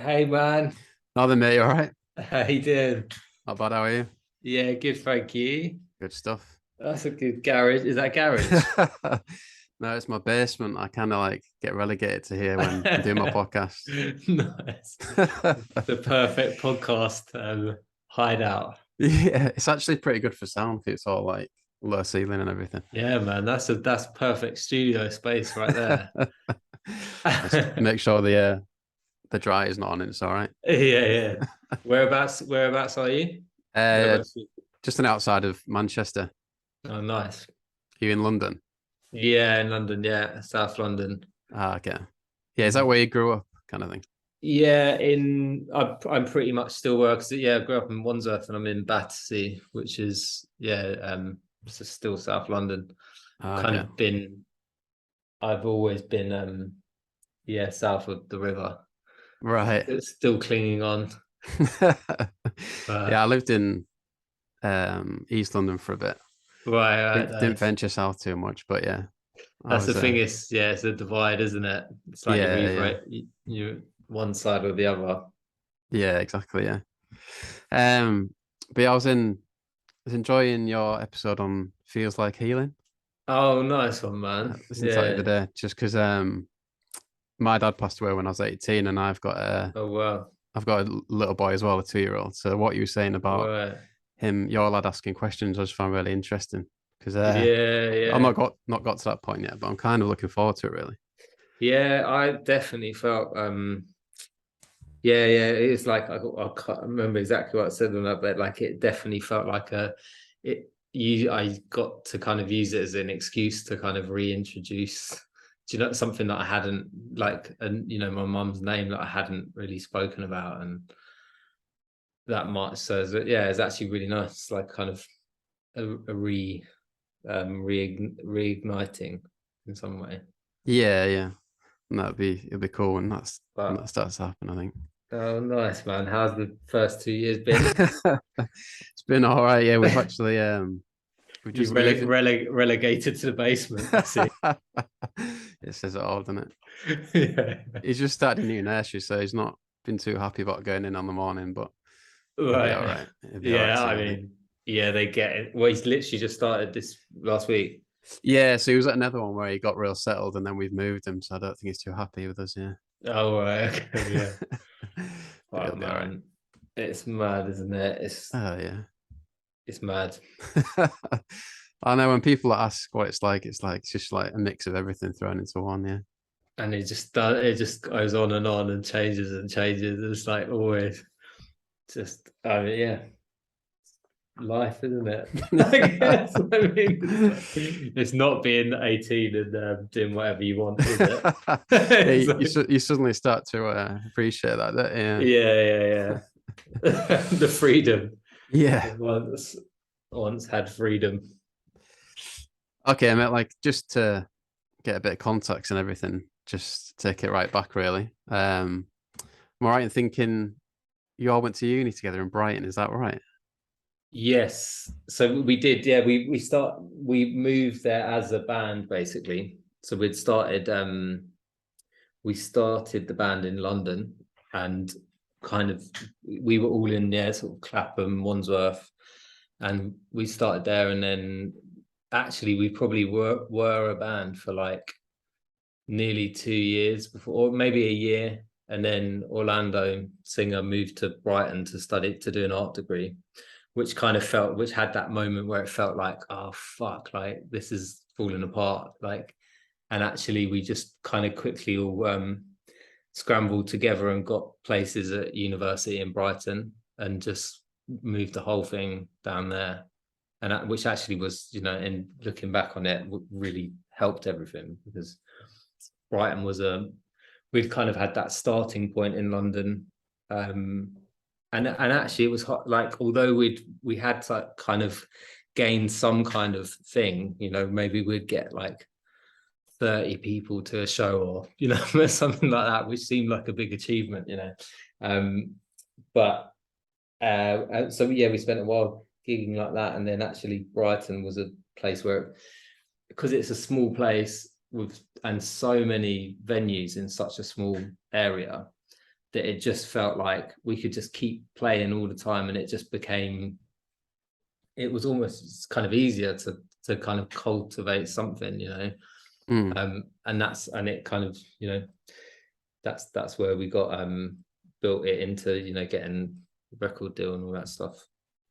Hey man, Another mate, all right? how you doing? Not bad, how are you? Yeah, good, thank you. Good stuff. That's a good garage. Is that garage? No, it's my basement. I kind of like get relegated to here when I'm doing my podcast. Nice. The perfect podcast hideout. Yeah, it's actually pretty good for sound 'cause it's all like low ceiling and everything. Yeah, man, that's perfect studio space right there. Just make sure the dry is not on it, it's all right. Yeah, yeah. Whereabouts are you? Uh, Whereabouts? just an outside of Manchester. Oh, nice. Are you in London? Yeah, in London. Yeah, South London. Ah, okay. Yeah, is that Mm. where you grew up, kind of thing? Yeah, I'm pretty much still work. Yeah, I grew up in Wandsworth and I'm in Battersea, which is still South London. Ah, Kind okay. of been I've always been south of the river. Right. It's still clinging on. Yeah, I But lived in East London for a bit. right, Didn't nice. venture south too much, but yeah, I That's the was thing, it's a divide, isn't it? It's like you're yeah, yeah, either you one side or the other. yeah, exactly, yeah. Um, but yeah, I was enjoying your episode on feels like healing. Oh, nice one, man. Listened to that the Yeah. other day just because my dad passed away when I was 18, and Oh wow. I've got a little boy as well, a 2-year-old. So what you were saying about Right. your lad asking questions, I just found really interesting because Yeah, I've yeah. not got to that point yet, but I'm kind of looking forward to it really. Yeah, I definitely felt yeah, it's like I can't remember exactly what I said on that, but like it definitely felt like I got to kind of use it as an excuse to kind of reintroduce, do you know, something that I hadn't, like, and my mum's name that I hadn't really spoken about and that much. So yeah, it's actually really nice, like kind of a reigniting in some way. Yeah, yeah. And it'd be cool when that But starts to happen, I think. oh, nice man. How's the first 2 years been? It's been all right. Yeah, we've You just moved. relegated to the basement, I see. It says it all, doesn't it? Yeah. He's just started a new nursery, so he's not been too happy about going in on the morning, but he'll be all Right. right. He'll be all right Yeah, I soon, I think. mean, yeah, they get it. Well, he's literally just started this last week. Yeah, so he was at another one where he got real settled, and then we've moved him, so I don't think he's too happy with us. Yeah, Oh, right. Okay, yeah. but Oh he'll be all right. man. It's mad, isn't it? Oh yeah. It's mad. I know when people ask what it's like it's just like a mix of everything thrown into one. Yeah. And it just goes on and changes and changes. It's like always just yeah, life, isn't it? I guess. I mean, it's not being 18 and doing whatever you want, is it? Yeah, It's like, you suddenly start to appreciate yeah. yeah. The freedom. Yeah. Once had freedom. Okay, mate, like just to get a bit of context and everything, just take it right back, really. Am I right in thinking you all went to uni together in Brighton? Is that right? Yes. So we did, yeah, we moved there as a band basically. So we started the band in London and kind of we were all in there, sort of Clapham, Wandsworth, and we started there and then actually we probably were a band for like nearly 2 years before, or maybe a year. And then Orlando singer moved to Brighton to do an art degree, which had that moment where it felt like, oh fuck, like this is falling apart. Like, and actually we just kind of quickly all scrambled together and got places at university in Brighton and just moved the whole thing down there. And which actually was, in looking back on it, really helped everything because Brighton was we'd kind of had that starting point in London, and actually it was hot, like although we had like kind of gained some kind of thing, maybe we'd get like 30 people to a show or something like that, which seemed like a big achievement. Um, but so yeah, we spent a while gigging like that, and then actually Brighton was a place where because it's a small place with and so many venues in such a small area, that it just felt like we could just keep playing all the time, and it just became, it was almost kind of easier to kind of cultivate something, you know. And it kind of, you know, that's where we got built it into, you know, getting record deal and all that stuff.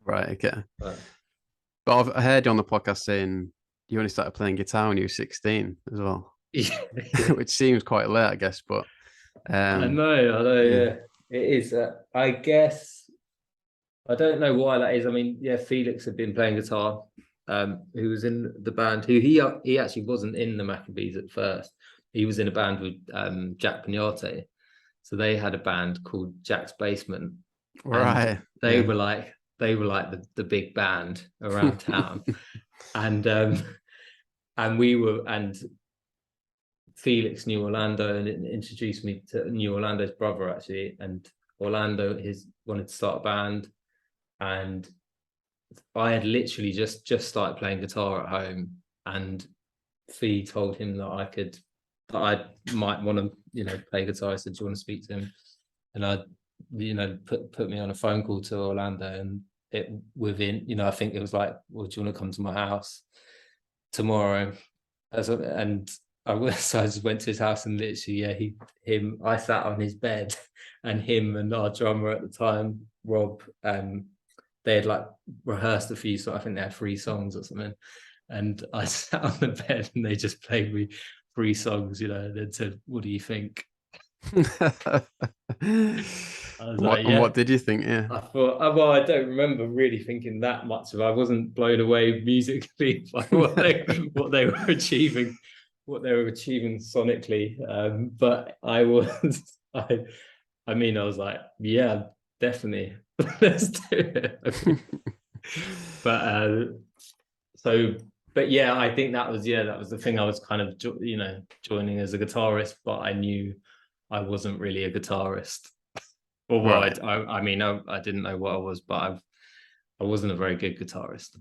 Right, okay. But I heard you on the podcast saying you only started playing guitar when you were 16 as well. Yeah. Which seems quite late, I guess, but I know, yeah. It is. I guess I don't know why that is. I mean, yeah, Felix had been playing guitar, who was in the band, who he actually wasn't in the Maccabees at first. He was in a band with Jack Pignate. So they had a band called Jack's Basement. Right. They were like the big band around town. and Felix knew Orlando and introduced me to Orlando's brother, actually. And Orlando wanted to start a band, and I had literally just started playing guitar at home, and Fee told him that I might want to, you know, play guitar. I said, do you want to speak to him? And I, you know, put me on a phone call to Orlando, and it within, you know, I think it was like, well, do you want to come to my house tomorrow? So I just went to his house, and literally, I sat on his bed, and him and our drummer at the time, Rob, they had like rehearsed a few, so I think they had 3 songs or something. And I sat on the bed, and they just played me 3 songs, you know, and then said, what do you think? What did you think? Yeah, I thought, well, I don't remember really thinking that much of it. I wasn't blown away musically by what they were achieving. What they were achieving sonically, but I was, I mean, I was like, yeah, definitely, let's do it. But yeah, I think that was the thing. I was kind of, you know, joining as a guitarist, but I knew I wasn't really a guitarist. Or well, right. I mean, I didn't know what I was, but I wasn't a very good guitarist.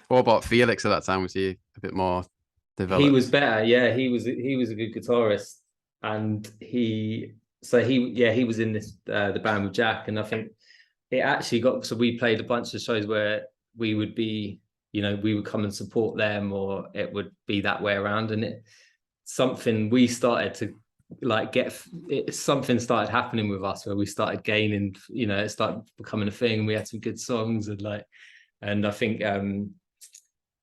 What about Felix at that time? Was he a bit more developed? He was better, yeah. He was a good guitarist, and he was in this the band with Jack, and I think it actually got, so we played a bunch of shows where we would be, you know, we would come and support them, or it would be that way around, and we started to like something started happening with us where we started gaining, you know, it started becoming a thing. We had some good songs, and I think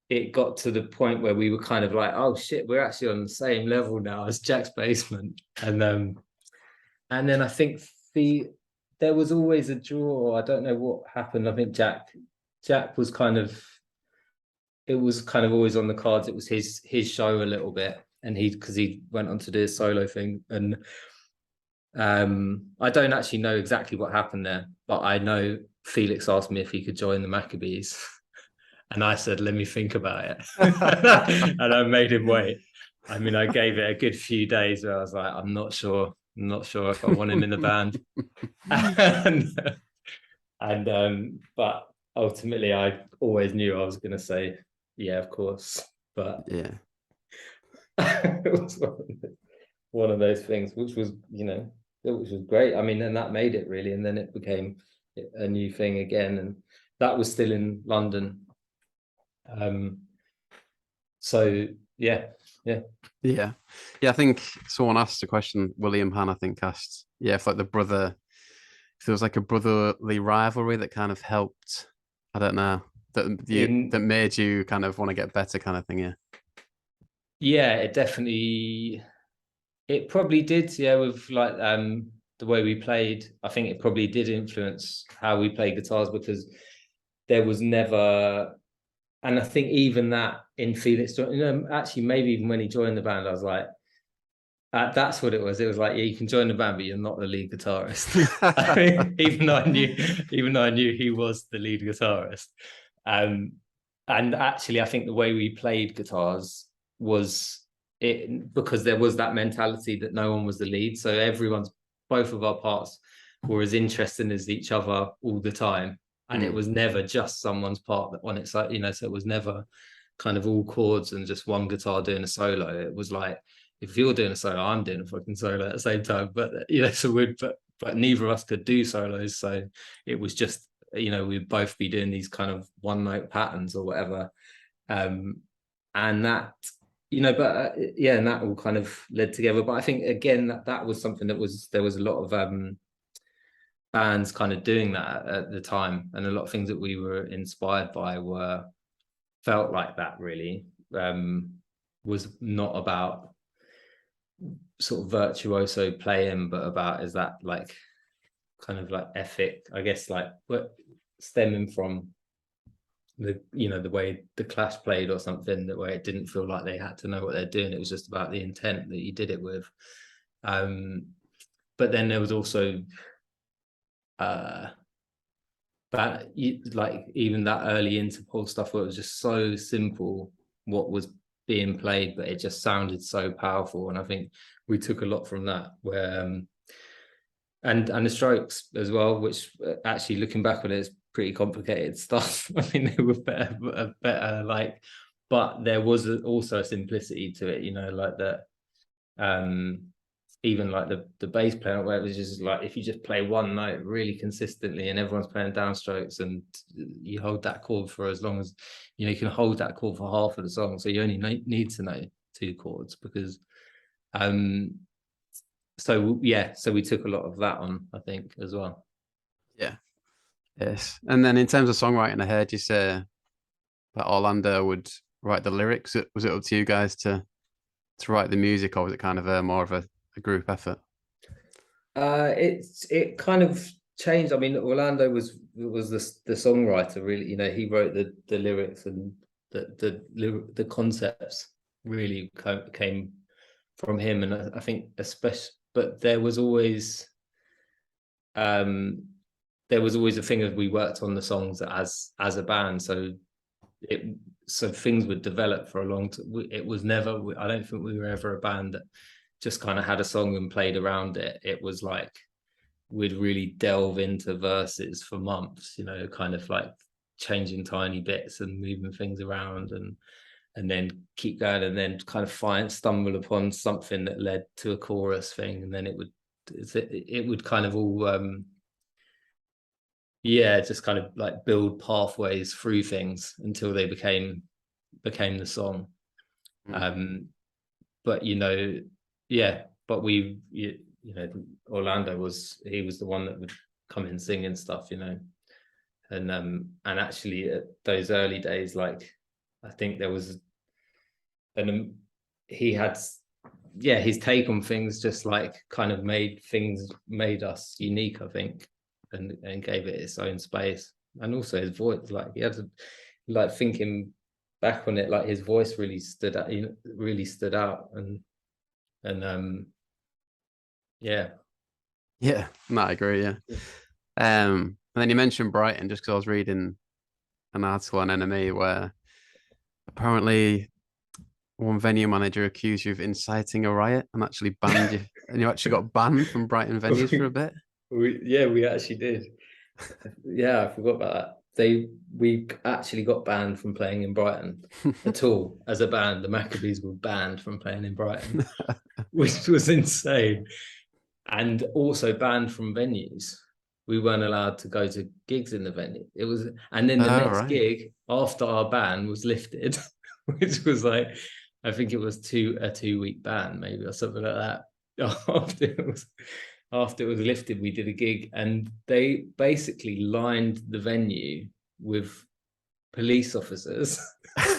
it got to the point where we were kind of like, oh shit, we're actually on the same level now as Jack's Basement. And then I think there was always a draw. I don't know what happened. I think Jack was it was kind of always on the cards. It was his show a little bit, and because he went on to do a solo thing. And I don't actually know exactly what happened there, but I know Felix asked me if he could join the Maccabees. And I said, let me think about it. And I made him wait. I mean, I gave it a good few days where I was like, I'm not sure if I want him in the band. But ultimately, I always knew I was going to say, yeah, of course. But yeah, it was one of those things, which was, you know, which was great. I mean, and that made it really. And then it became a new thing again. And that was still in London. So yeah. I think someone asked a question, William Han, I think, asked, if like if there was like a brotherly rivalry that kind of helped, I don't know, that made you kind of want to get better, kind of thing. It probably did, with like the way we played. I think it probably did influence how we play guitars, because there was never. And I think even that in Felix, you know, actually maybe even when he joined the band, I was like, that's what it was. It was like, yeah, you can join the band, but you're not the lead guitarist. I mean, even though I knew he was the lead guitarist. And actually, I think the way we played guitars was it, because there was that mentality that no one was the lead. So both of our parts were as interesting as each other all the time. And it was never just someone's part on it. So, you know, so it was never kind of all chords and just one guitar doing a solo. It was like, if you're doing a solo, I'm doing a fucking solo at the same time. But, you know, so but neither of us could do solos, so it was just, you know, we'd both be doing these kind of one note patterns or whatever, and that, you know, but yeah, and that all kind of led together. But I think again that was something that was, there was a lot of bands kind of doing that at the time, and a lot of things that we were inspired by were felt like that really. Was not about sort of virtuoso playing, but about, is that like kind of like ethic, I guess, like what stemming from the, you know, the way the Clash played or something, that way it didn't feel like they had to know what they're doing. It was just about the intent that you did it with. But then there was also that, like even that early Interpol stuff where it was just so simple what was being played, but it just sounded so powerful. And I think we took a lot from that, where and the Strokes as well, which actually looking back on it is pretty complicated stuff. I mean, they were better like, but there was also a simplicity to it, you know, like that. Even like the bass player, where it was just like, if you just play one note really consistently and everyone's playing downstrokes, and you hold that chord for as long as, you know, you can hold that chord for half of the song, so you only need to know 2 chords, because so yeah, so we took a lot of that on, I think, as well. Yeah. Yes. And then in terms of songwriting, I heard you say that Orlando would write the lyrics. Was it up to you guys to write the music, or was it kind of more of a group effort? It kind of changed. I mean, Orlando was the songwriter, really. You know, he wrote the lyrics, and the concepts really came from him. And I think especially, but there was always a thing of, we worked on the songs as a band, so things would develop for a long time. It was never, I don't think we were ever a band that just kind of had a song and played around it. It was like we'd really delve into verses for months, you know, kind of like changing tiny bits and moving things around, and then keep going, and then kind of stumble upon something that led to a chorus thing, and then it would kind of all yeah, just kind of like build pathways through things until they became the song. But you know, yeah, but you know, Orlando was the one that would come in singing stuff, you know, and actually at those early days, like I think there was he had, yeah, his take on things just like kind of made us unique, I think, and gave it its own space. And also his voice, like he had to, like thinking back on it, like his voice really stood out, and yeah. No, I agree. Yeah. And then you mentioned Brighton, just because I was reading an article on NME where apparently one venue manager accused you of inciting a riot and actually banned you, and you actually got banned from Brighton venues for a bit. We actually did. Yeah, I forgot about that. We actually got banned from playing in Brighton at all as a band. The Maccabees were banned from playing in Brighton, which was insane, and also banned from venues. We weren't allowed to go to gigs in the venue. It was, and then the next gig after our ban was lifted, which was like, I think it was a 2-week ban, maybe, or something like that. After it was lifted, we did a gig, and they basically lined the venue with police officers.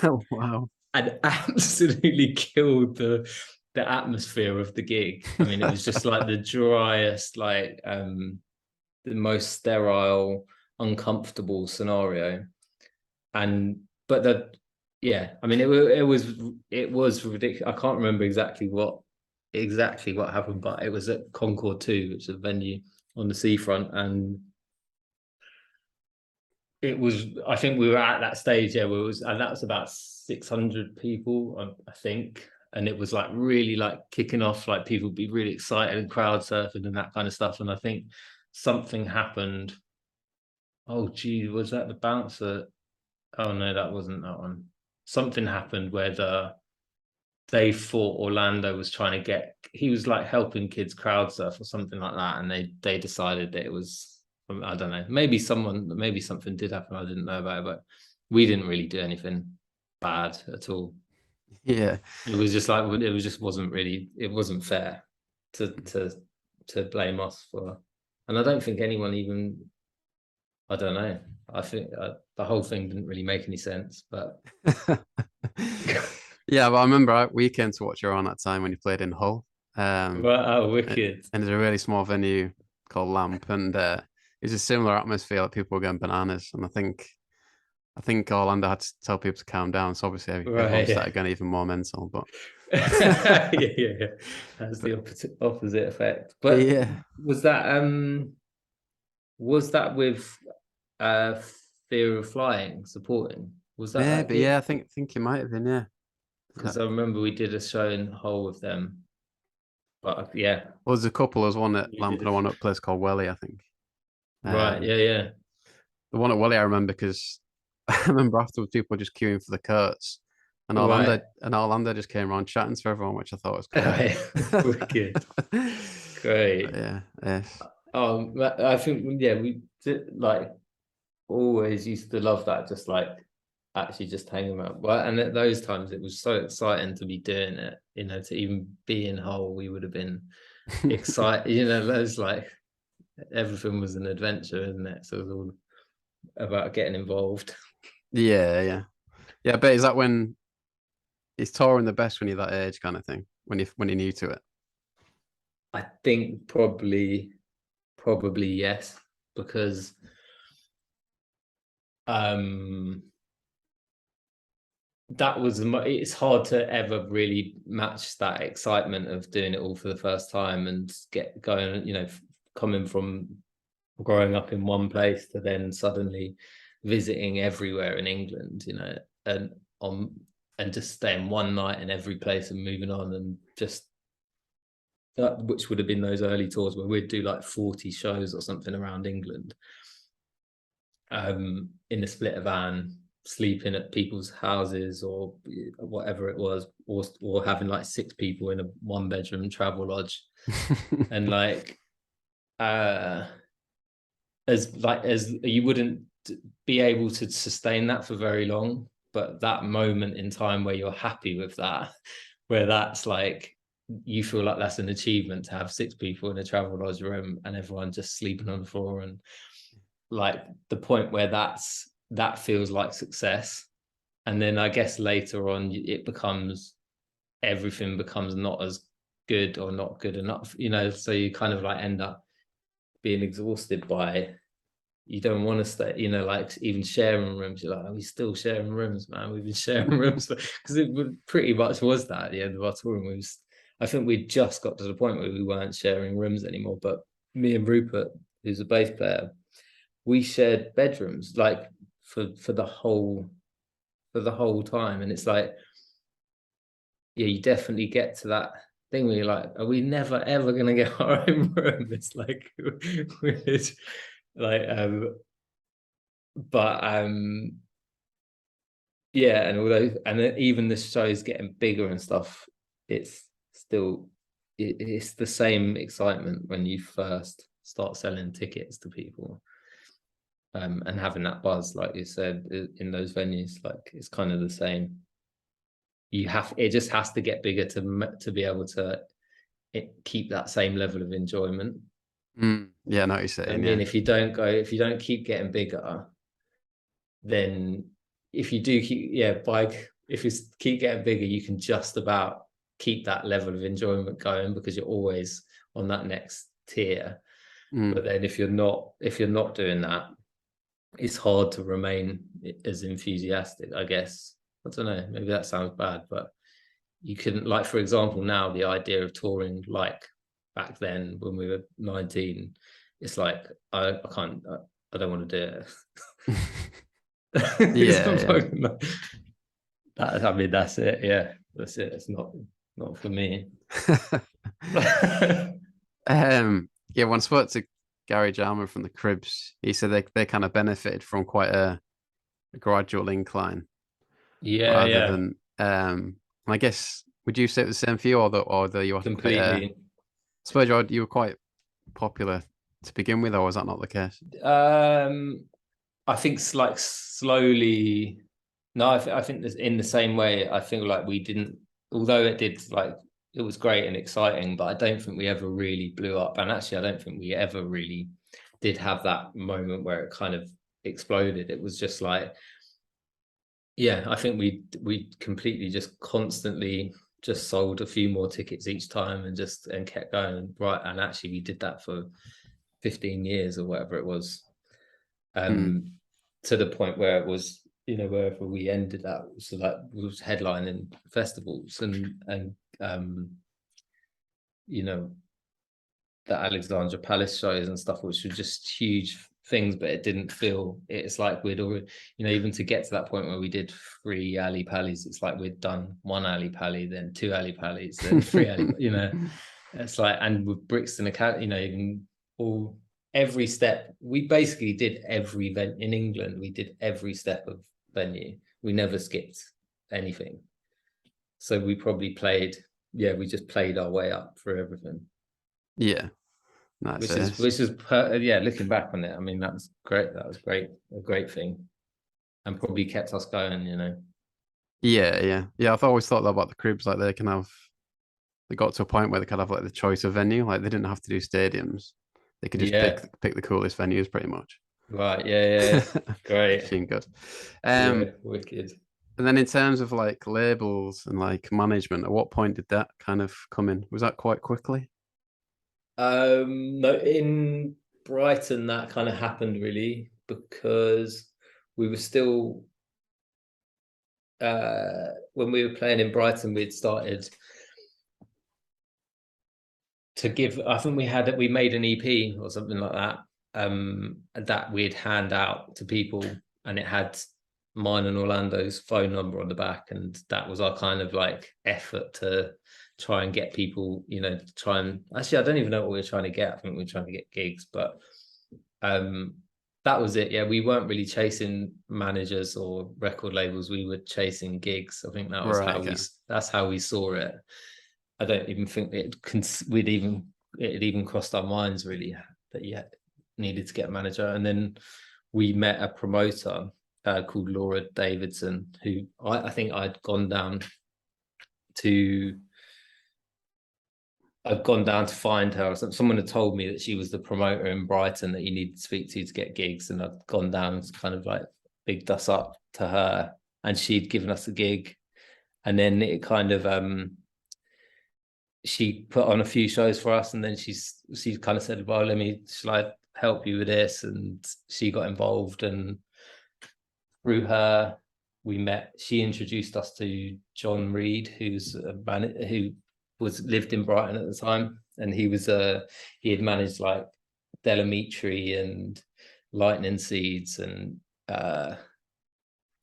Oh, wow. And absolutely killed the atmosphere of the gig. I mean, it was just like the driest, like the most sterile, uncomfortable scenario. But yeah, I mean, it was ridiculous. I can't remember exactly what happened, but it was at Concord 2, which is a venue on the seafront, and it was, I think we were at that stage, yeah, where it was, and that was about 600 people, I think, and it was like really like kicking off, like people would be really excited and crowd surfing and that kind of stuff. And I think something happened. Oh gee, was that the bouncer? Oh no, that wasn't that one. Something happened where they thought Orlando was trying to get, he was like helping kids crowd surf or something like that, and they decided that it was, I don't know, maybe something did happen I didn't know about it, but we didn't really do anything bad at all. Yeah. It was just like, it wasn't fair to blame us for, and I don't think anyone even, I don't know. I think the whole thing didn't really make any sense, but Yeah, but I remember we came to watch you around that time when you played in Hull. oh, wicked. And it's a really small venue called Lamp, and it's a similar atmosphere. Like people were going bananas, and I think Orlando had to tell people to calm down. So obviously everyone started going even more mental. But yeah, that's the opposite effect. But yeah, was that with uh Fear of Flying supporting? Was that maybe, yeah, I think it might have been, yeah. because I remember we did a show in Hull with them. But yeah, Well, there's a couple. There's one at we Lamp did and one at a place called Welly, I think. right, yeah. The one at Welly I remember because I remember afterwards people were just queuing for the coats, and Right. Orlando just came around chatting to everyone, which I thought was cool. Wicked. Great. Yeah, yes. I think we did, like, always used to love that, just like actually just hanging out. Well, and at those times it was so exciting to be doing it, to even be in Hull, we would have been excited. Those, like, everything was an adventure, isn't it? So it was all about getting involved. Yeah. I bet, is that when it's touring the best when you're that age kind of thing? When you're new to it? I think probably yes, because it's hard to ever really match that excitement of doing it all for the first time and get going, coming from growing up in one place to then suddenly visiting everywhere in England, and just staying one night in every place and moving on, and just that, which would have been those early tours where we'd do like 40 shows or something around England, in a split van, sleeping at people's houses or whatever it was, or having like 6 people in a 1-bedroom travel lodge. And like, as you wouldn't be able to sustain that for very long, but that moment in time where you're happy with that, where that's like, you feel like that's an achievement to have 6 people in a travel lodge room and everyone just sleeping on the floor, and like the point where that feels like success. And then I guess later on everything becomes not as good or not good enough, so you kind of like end up being exhausted by, you don't want to stay, like even sharing rooms. You're like, are we still sharing rooms, man? We've been sharing rooms, because it pretty much was that at the end of our touring. I think we just got to the point where we weren't sharing rooms anymore, but me and Rupert, who's a bass player, we shared bedrooms like for the whole time. And it's like, yeah, you definitely get to that thing where you're like, are we never ever gonna get our own room? It's like weird. Like, but yeah, and even the show's getting bigger and stuff, it's still it's the same excitement when you first start selling tickets to people, and having that buzz, like you said, in those venues. Like, it's kind of the same. It just has to get bigger to be able to keep that same level of enjoyment. Yeah, I know what you're saying. I mean, if you don't keep getting bigger, then if you keep getting bigger, you can just about keep that level of enjoyment going, because you're always on that next tier. But then if you're not doing that, it's hard to remain as enthusiastic, I guess. I don't know, maybe that sounds bad, but you couldn't, like, for example, now the idea of touring like back then when we were 19, it's like, I don't want to do it. Yeah. I mean, that's it. Yeah, that's it. It's not for me. Yeah, when I spoke to Gary Jarman from the Cribs, he said they kind of benefited from quite a gradual incline, Yeah, rather yeah. than I guess Would you say it was the same for you, or you were quite? I completely. suppose you were quite popular to begin with, or was that not the case? I think like slowly. No, I think that in the same way, I feel like we didn't, although it did like it was great and exciting, but I don't think we ever really blew up. And actually, I don't think we ever really did have that moment where it kind of exploded. It was just like, yeah, I think we completely just constantly just sold a few more tickets each time and kept going. Right. And actually we did that for 15 years or whatever it was. To the point where it was, wherever we ended at, so that was headlining festivals and you know, the Alexandra Palace shows and stuff, which were just huge things, but it didn't feel, it's like we'd already, even to get to that point where we did 3 Ali Pallies, it's like we'd done 1 Ali Pally, then 2 Ali Pallies, then 3 Ali, it's like, and with Brixton Academy, even every step, we basically did every event in England, we did every step of venue, we never skipped anything. So we probably we just played our way up for everything. Yeah. Which is looking back on it, I mean, that was great. That was great, a great thing, and probably kept us going. Yeah. I've always thought that about the Cribs. Like they got to a point where they could have like the choice of venue. Like they didn't have to do stadiums. They could just pick the coolest venues, pretty much. Right. Yeah. Great. Seemed good. Wicked. And then in terms of like labels and like management, at what point did that kind of come in? Was that quite quickly? No, in Brighton that kind of happened really because we were still when we were playing in Brighton, we'd started to give, I think we made an EP or something like that, that we'd hand out to people, and it had mine and Orlando's phone number on the back, and that was our kind of like effort to try and get people, try and, actually I don't even know what we were trying to get. I think we were trying to get gigs, but that was it. Yeah, we weren't really chasing managers or record labels, we were chasing gigs. I think that was that's how we saw it. I don't even think it even crossed our minds really that needed to get a manager. And then we met a promoter called Laura Davidson, who I think I'd gone down to find her. Someone had told me that she was the promoter in Brighton that you needed to speak to get gigs, and I'd gone down and kind of like bigged us up to her, and she'd given us a gig, and then it kind of she put on a few shows for us, and then she kind of said, well, shall I help you with this? And she got involved, and through her she introduced us to John Reed, who lived in Brighton at the time, and he had managed like Delamitri and Lightning Seeds and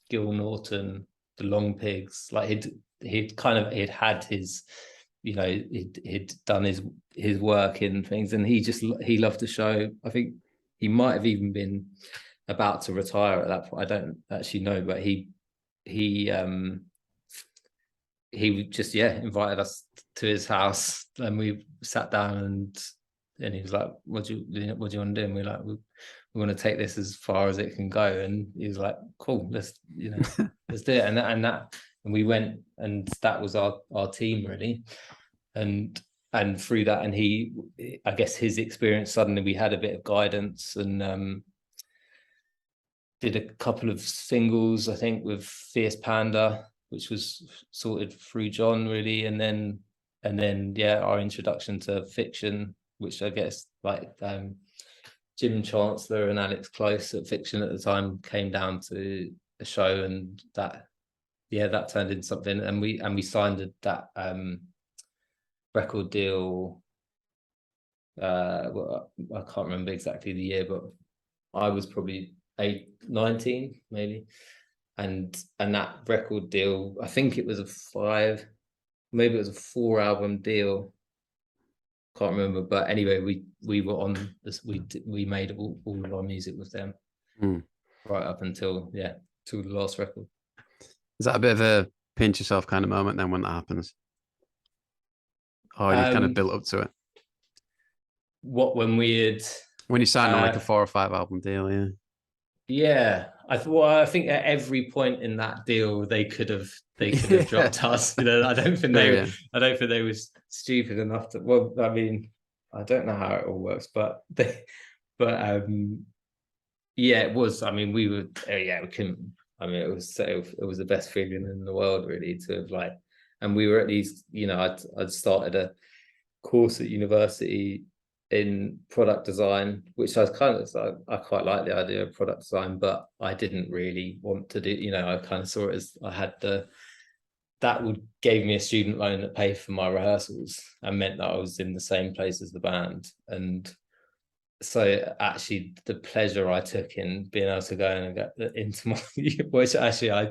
Gil Norton, the Long Pigs. Like he'd had his, he'd done his work in things, and he loved the show. I think he might have even been about to retire at that point. I don't actually know, but he just invited us to his house, and we sat down, and he was like, what do you want to do? And we're like, we want to take this as far as it can go. And he was like, cool, let's let's do it. And we went, and that was our team really. And through that, and I guess his experience, suddenly we had a bit of guidance, and did a couple of singles, I think, with Fierce Panda, which was sorted through John really, and then our introduction to Fiction, which I guess like Jim Chancellor and Alex Close at Fiction at the time came down to a show, and that turned into something, and we signed that record deal. Well, I can't remember exactly the year, but I was probably 19 maybe, and that record deal, I think it was a 4 album deal, can't remember, but anyway, we were on this, we made all of our music with them right up until the last record. Is that a bit of a pinch yourself kind of moment then when that happens? or you kind of built up to it? What, when we had When you signed on like a 4 or 5 album deal, yeah. Yeah, I think at every point in that deal they could have dropped us. I don't think they was stupid enough to. Well, I mean, I don't know how it all works, but yeah, it was. I mean, we were. We couldn't. I mean, it was the best feeling in the world, really, to have like. And we were at these. I'd started a course at university in product design, which I was I quite like the idea of product design, but I didn't really want to do. I kind of saw it as I had that gave me a student loan that paid for my rehearsals and meant that I was in the same place as the band. And so actually the pleasure I took in being able to go and get into my, which actually I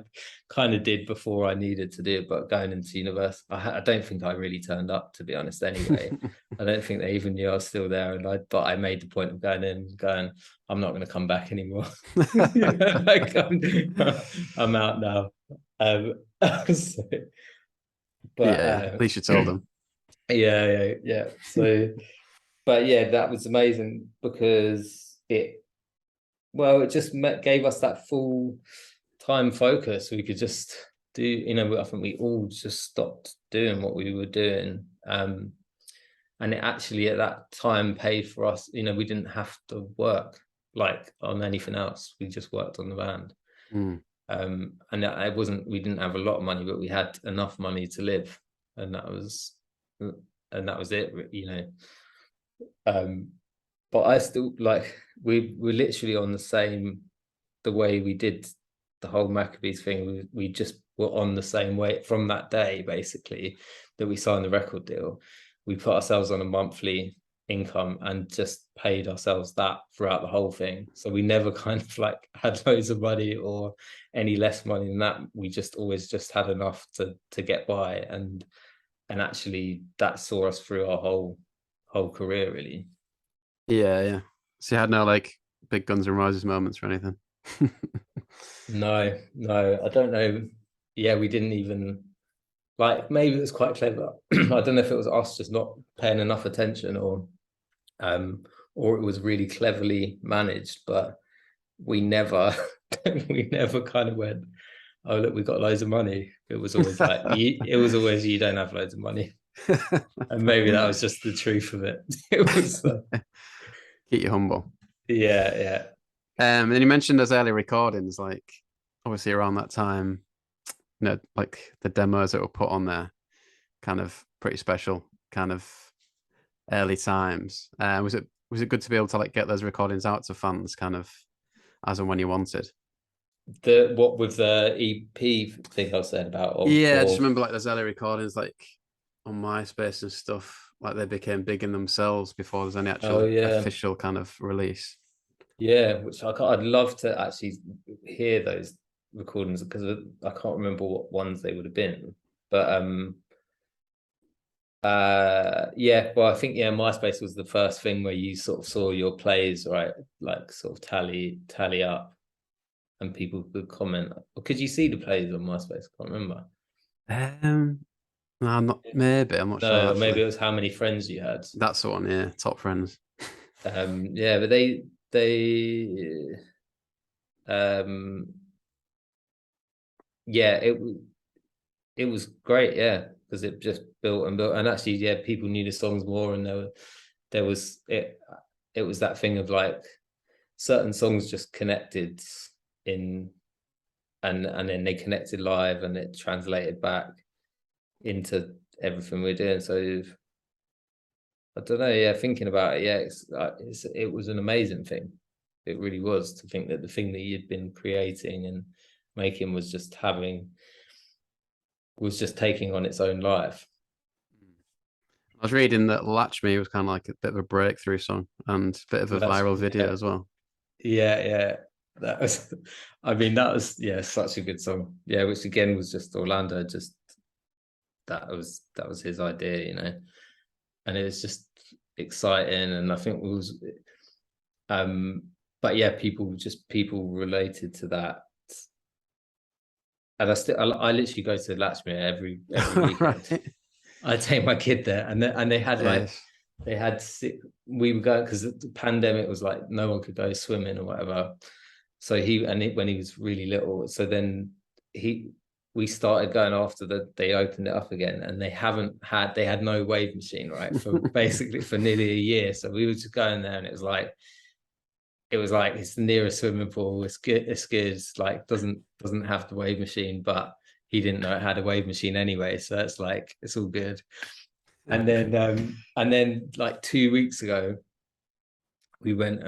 kind of did before I needed to do it, but going into university, I don't think I really turned up, to be honest, anyway. I don't think they even knew I was still there. But I made the point of going, I'm not going to come back anymore. Like, I'm out now. At least you told them. Yeah. So but yeah, that was amazing because it just gave us that full time focus. We could just do, I think we all just stopped doing what we were doing. And it actually at that time paid for us. We didn't have to work like on anything else. We just worked on the band. And we didn't have a lot of money, but we had enough money to live. And that was it, but I still like we were literally on the way we did the whole Maccabees thing. We just were on the same way from that day, basically, that we signed the record deal. We put ourselves on a monthly income and just paid ourselves that throughout the whole thing. So we never kind of like had loads of money or any less money than that. We just always just had enough to get by, and actually that saw us through our whole career, really. Yeah. So you had no like big Guns N' Roses moments or anything? No, I don't know. Yeah, we didn't even like. Maybe it was quite clever. I don't know if it was us just not paying enough attention, or it was really cleverly managed. But we never kind of went, oh look, we've got loads of money. It was always like you don't have loads of money. And maybe that was just the truth of it. It was keep you humble. Yeah. And then you mentioned those early recordings, like obviously around that time, like the demos that were put on there, kind of pretty special, kind of early times. Was it good to be able to like get those recordings out to fans, kind of as and when you wanted? What with the EP thing I said about? I just remember like those early recordings, like on MySpace and stuff, like they became big in themselves before there's any actual official kind of release. Yeah, which I'd love to actually hear those recordings, because I can't remember what ones they would have been. But well, I think MySpace was the first thing where you sort of saw your plays, right? Like sort of tally up, and people could comment. Or could you see the plays on MySpace? I can't remember. No, I'm not. Maybe I'm not sure. Actually. Maybe it was how many friends you had. That's the one. Yeah, top friends. Yeah, but they it was great, because it just built and actually people knew the songs more, and there was it was that thing of like certain songs just connected in, and then they connected live, and it translated back into everything we're doing. So I don't know, thinking about it, it was an amazing thing. It really was, to think that the thing that you'd been creating and making was just taking on its own life. I was reading that Latchmere was kind of like a bit of a breakthrough song and a bit of a viral video as well. Yeah. That was, such a good song. Yeah, which again was just Orlando, that was his idea, and it was just exciting. And I think it was, but yeah, people related to that. And I literally go to Latchmere every weekend. Right. I'd take my kid there, and they had like Yes. they had we were going because the pandemic was like no one could go swimming or whatever. So when he was really little, so then we started going after they opened it up again, and they had no wave machine, right, for basically for nearly a year. So we were just going there, and it was like it's the nearest swimming pool. It's good. It's like doesn't have the wave machine, but he didn't know it had a wave machine anyway. So it's like it's all good. And then like 2 weeks ago, we went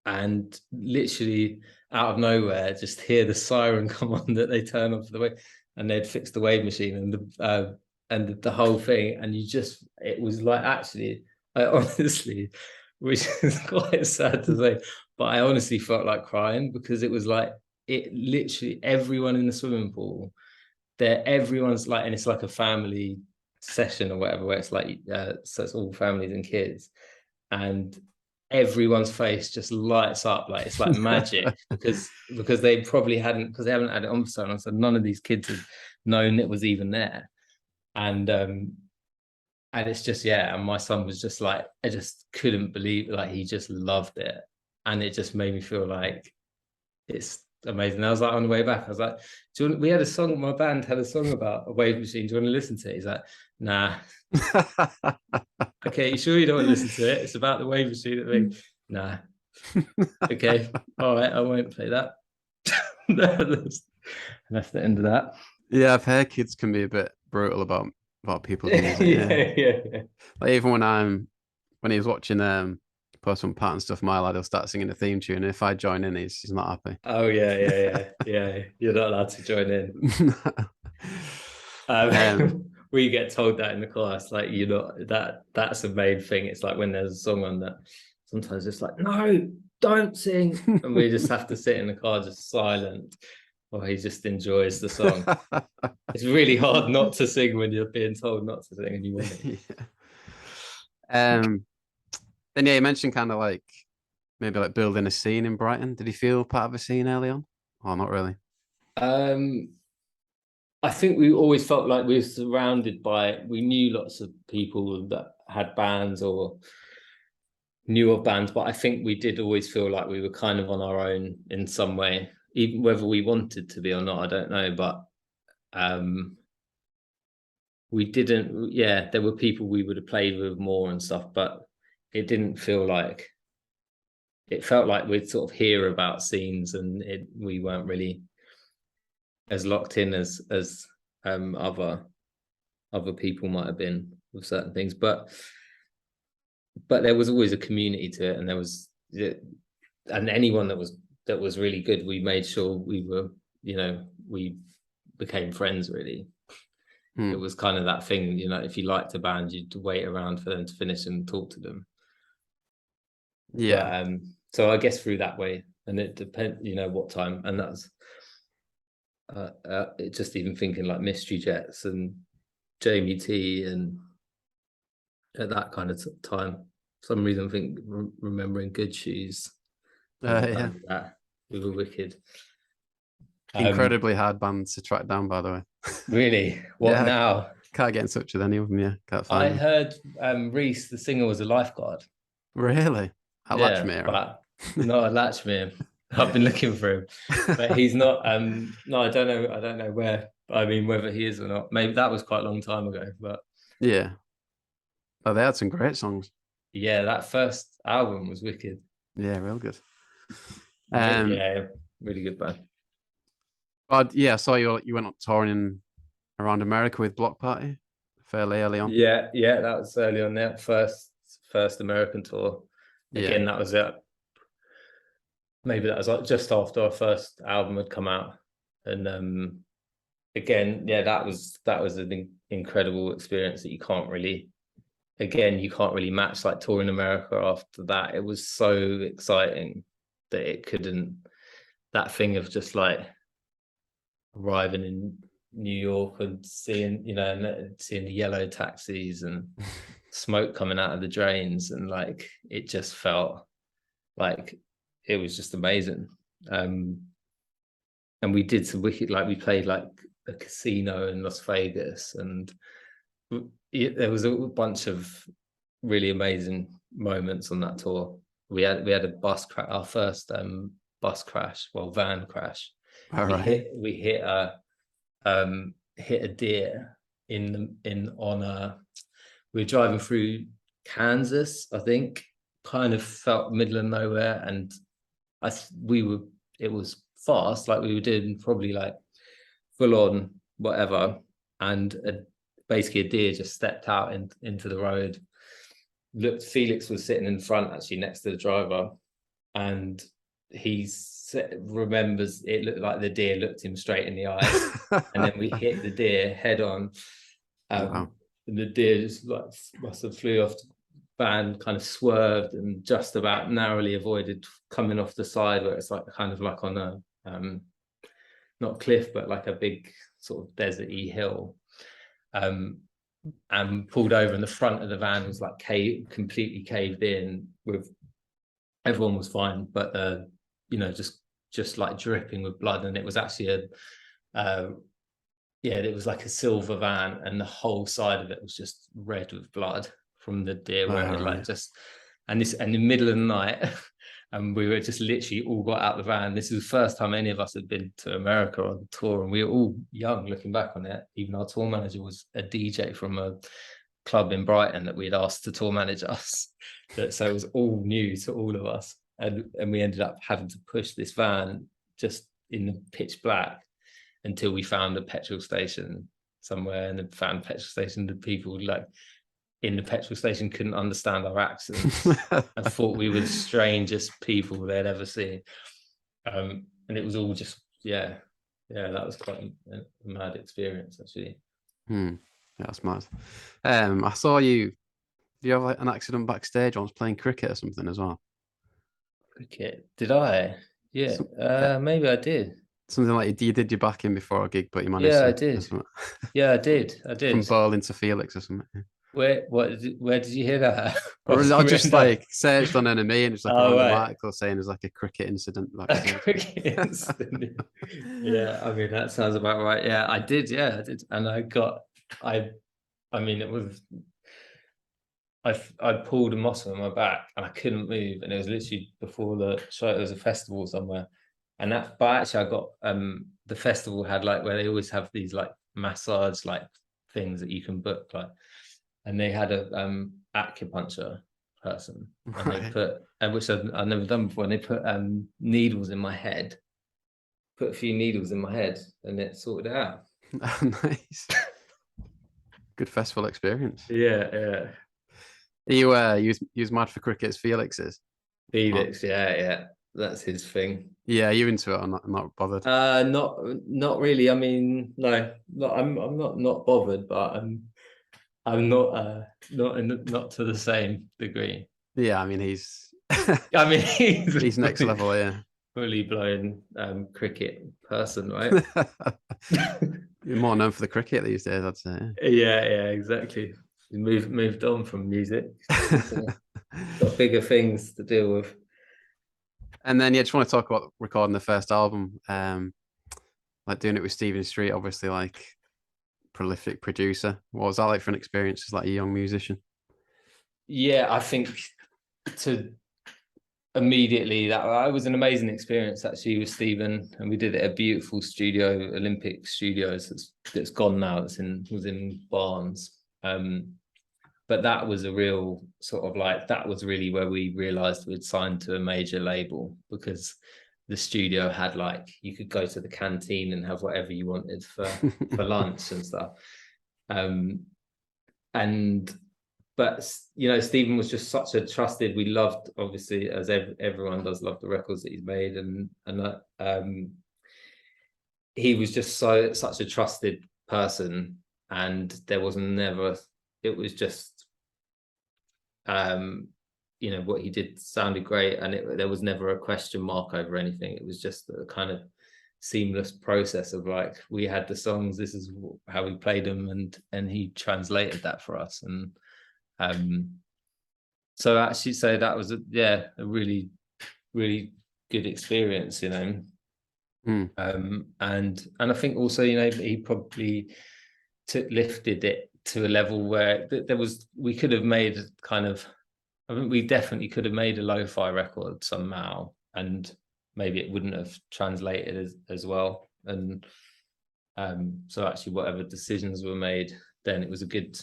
and literally out of nowhere, just hear the siren come on that they turn off the wave, and they'd fixed the wave machine and the whole thing. And it was like actually, I honestly, which is quite sad to say, but I honestly felt like crying because it was like it literally everyone in the swimming pool everyone's like, and it's like a family session or whatever, where it's like so it's all families and kids, and everyone's face just lights up like it's like magic because they probably hadn't because they haven't had it on for so long, so none of these kids had known it was even there. And it's just, yeah, and my son was just like, I just couldn't believe, like he just loved it, and it just made me feel like it's amazing. I was like, on the way back, I was like, we had a song, my band had a song about a wave machine, do you want to listen to it? He's like, nah. Okay, you sure you don't want to listen to it? It's about the wave machine. Nah. Okay, all right, I won't play that. That's the end of that. Yeah, I've heard kids can be a bit brutal about people's music. Yeah. Like even when he was watching Post on Pat and stuff, my lad will start singing the theme tune, and if I join in, he's not happy. Oh yeah. You're not allowed to join in. We get told that in the class, like that's the main thing. It's like when there's a song on that, sometimes it's like, no, don't sing, and we just have to sit in the car just silent, or he just enjoys the song. It's really hard not to sing when you're being told not to sing and you want it. Then yeah, you mentioned kind of like maybe like building a scene in Brighton. Did you feel part of a scene early on? Oh, not really. I think we always felt like we were surrounded by, we knew lots of people that had bands or knew of bands, but I think we did always feel like we were kind of on our own in some way, even whether we wanted to be or not, I don't know. But we didn't, yeah, there were people we would have played with more and stuff, but it didn't feel like, it felt like we'd sort of hear about scenes, and we weren't really as locked in as other people might have been with certain things, but there was always a community to it, and there was, and anyone that was really good, we made sure we were, we became friends really. It was kind of that thing, if you liked a band, you'd wait around for them to finish and talk to them. Yeah. But, so I guess through that way, and it depends, what time, and that's just even thinking like Mystery Jets and Jamie T and at that kind of time. For some reason I think remembering Good Shoes. Yeah. We were wicked. Incredibly hard bands to track down, by the way. Really? What now? Can't get in touch with any of them. Yeah, can't find I them. heard Reese, the singer, was a lifeguard. Really? At Latchmere? But not at Latchmere. I've been looking for him, but he's not. No, I don't know. I don't know where. I mean, whether he is or not. Maybe that was quite a long time ago. But yeah, oh, they had some great songs. Yeah, that first album was wicked. Yeah, real good. Yeah, really good band. But yeah, I saw you went up touring around America with Block Party fairly early on. Yeah, that was early on there. First American tour. Again, that was it. Maybe that was like just after our first album had come out, and again, that was an incredible experience that you can't really match, like touring America after that. It was so exciting that that thing of just like arriving in New York and seeing the yellow taxis and smoke coming out of the drains, and like it just felt like it was just amazing. And we did some wicked, like we played like a casino in Las Vegas, and there was a bunch of really amazing moments on that tour. We had a bus crash, our first bus crash, van crash. All we right. hit a deer we were driving through Kansas, I think, kind of felt middle of nowhere, and it was fast, like we were doing probably like full on whatever, and basically a deer just stepped out into the road. Felix was sitting in front, actually next to the driver, and he remembers it looked like the deer looked him straight in the eyes, and then we hit the deer head on. Wow. And the deer just like must have flew off the van, kind of swerved and just about narrowly avoided coming off the side where it's like kind of like on a not cliff but like a big sort of deserty hill, and pulled over, and the front of the van was like completely caved in. With everyone was fine, but just like dripping with blood, and it was actually it was like a silver van, and the whole side of it was just red with blood from the deer where it had like just, and in the middle of the night, and we were just literally all got out of the van. This is the first time any of us had been to America on tour, and we were all young looking back on it. Even our tour manager was a DJ from a club in Brighton that we'd asked to tour manage us. So it was all new to all of us, and we ended up having to push this van just in the pitch black until we found a petrol station somewhere, and found petrol station. The people like in the petrol station couldn't understand our accents and thought we were the strangest people they'd ever seen. And it was all just that was quite a mad experience, actually. Yeah, that's mad. I saw you. Do you have like an accident backstage once playing cricket or something as well? Cricket? Did I? Yeah, maybe I did. Something like you did your backing before a gig, but you managed Yeah, to. I did. Yeah, I did. From Berlin to Felix or something. Where did you hear that? I just like searched on NME, and it's like a random right. article saying there's like a cricket incident. A cricket incident. Yeah, I mean that sounds about right. Yeah, I did. Yeah, I did, and I mean it was. I pulled a muscle in my back and I couldn't move, and it was literally before the show. There was a festival somewhere, and but actually I got the festival had like where they always have these like massage like things that you can book, like, and they had a acupuncture person, and they put, which I've never done before, and they put needles in my head, put a few needles in my head, and it sorted it out. Nice. Good festival experience. Yeah. You was mad for cricket as Felix is? Felix, yeah. That's his thing. Yeah, you into it or not bothered? Not really. I mean, no, I'm not bothered, but I'm not to the same degree. Yeah, I mean he's he's next level, yeah. Fully blown cricket person, right? You're more known for the cricket these days, I'd say. Yeah, exactly. Moved on from music. Got bigger things to deal with. And then just want to talk about recording the first album, like doing it with Stephen Street, obviously like prolific producer. What was that like for an experience as like a young musician? Yeah, I think immediately that was an amazing experience actually with Stephen, and we did it at a beautiful studio, Olympic Studios, that's gone now. Was in Barnes. But that was a real sort of like, that was really where we realized we'd signed to a major label, because the studio had like, you could go to the canteen and have whatever you wanted for lunch and stuff. But you know, Stephen was just such a trusted, we loved, obviously, as everyone does, love the records that he's made, and he was just such a trusted person, and there was never, it was just you know, what he did sounded great, and there was never a question mark over anything. It was just a kind of seamless process of like, we had the songs, this is how we played them, and he translated that for us. And so actually, so that was a really good experience, you know. And I think also, you know, he probably lifted it to a level where we could have made kind of, I think we definitely could have made a lo-fi record somehow, and maybe it wouldn't have translated as well. And so actually whatever decisions were made then, it was a good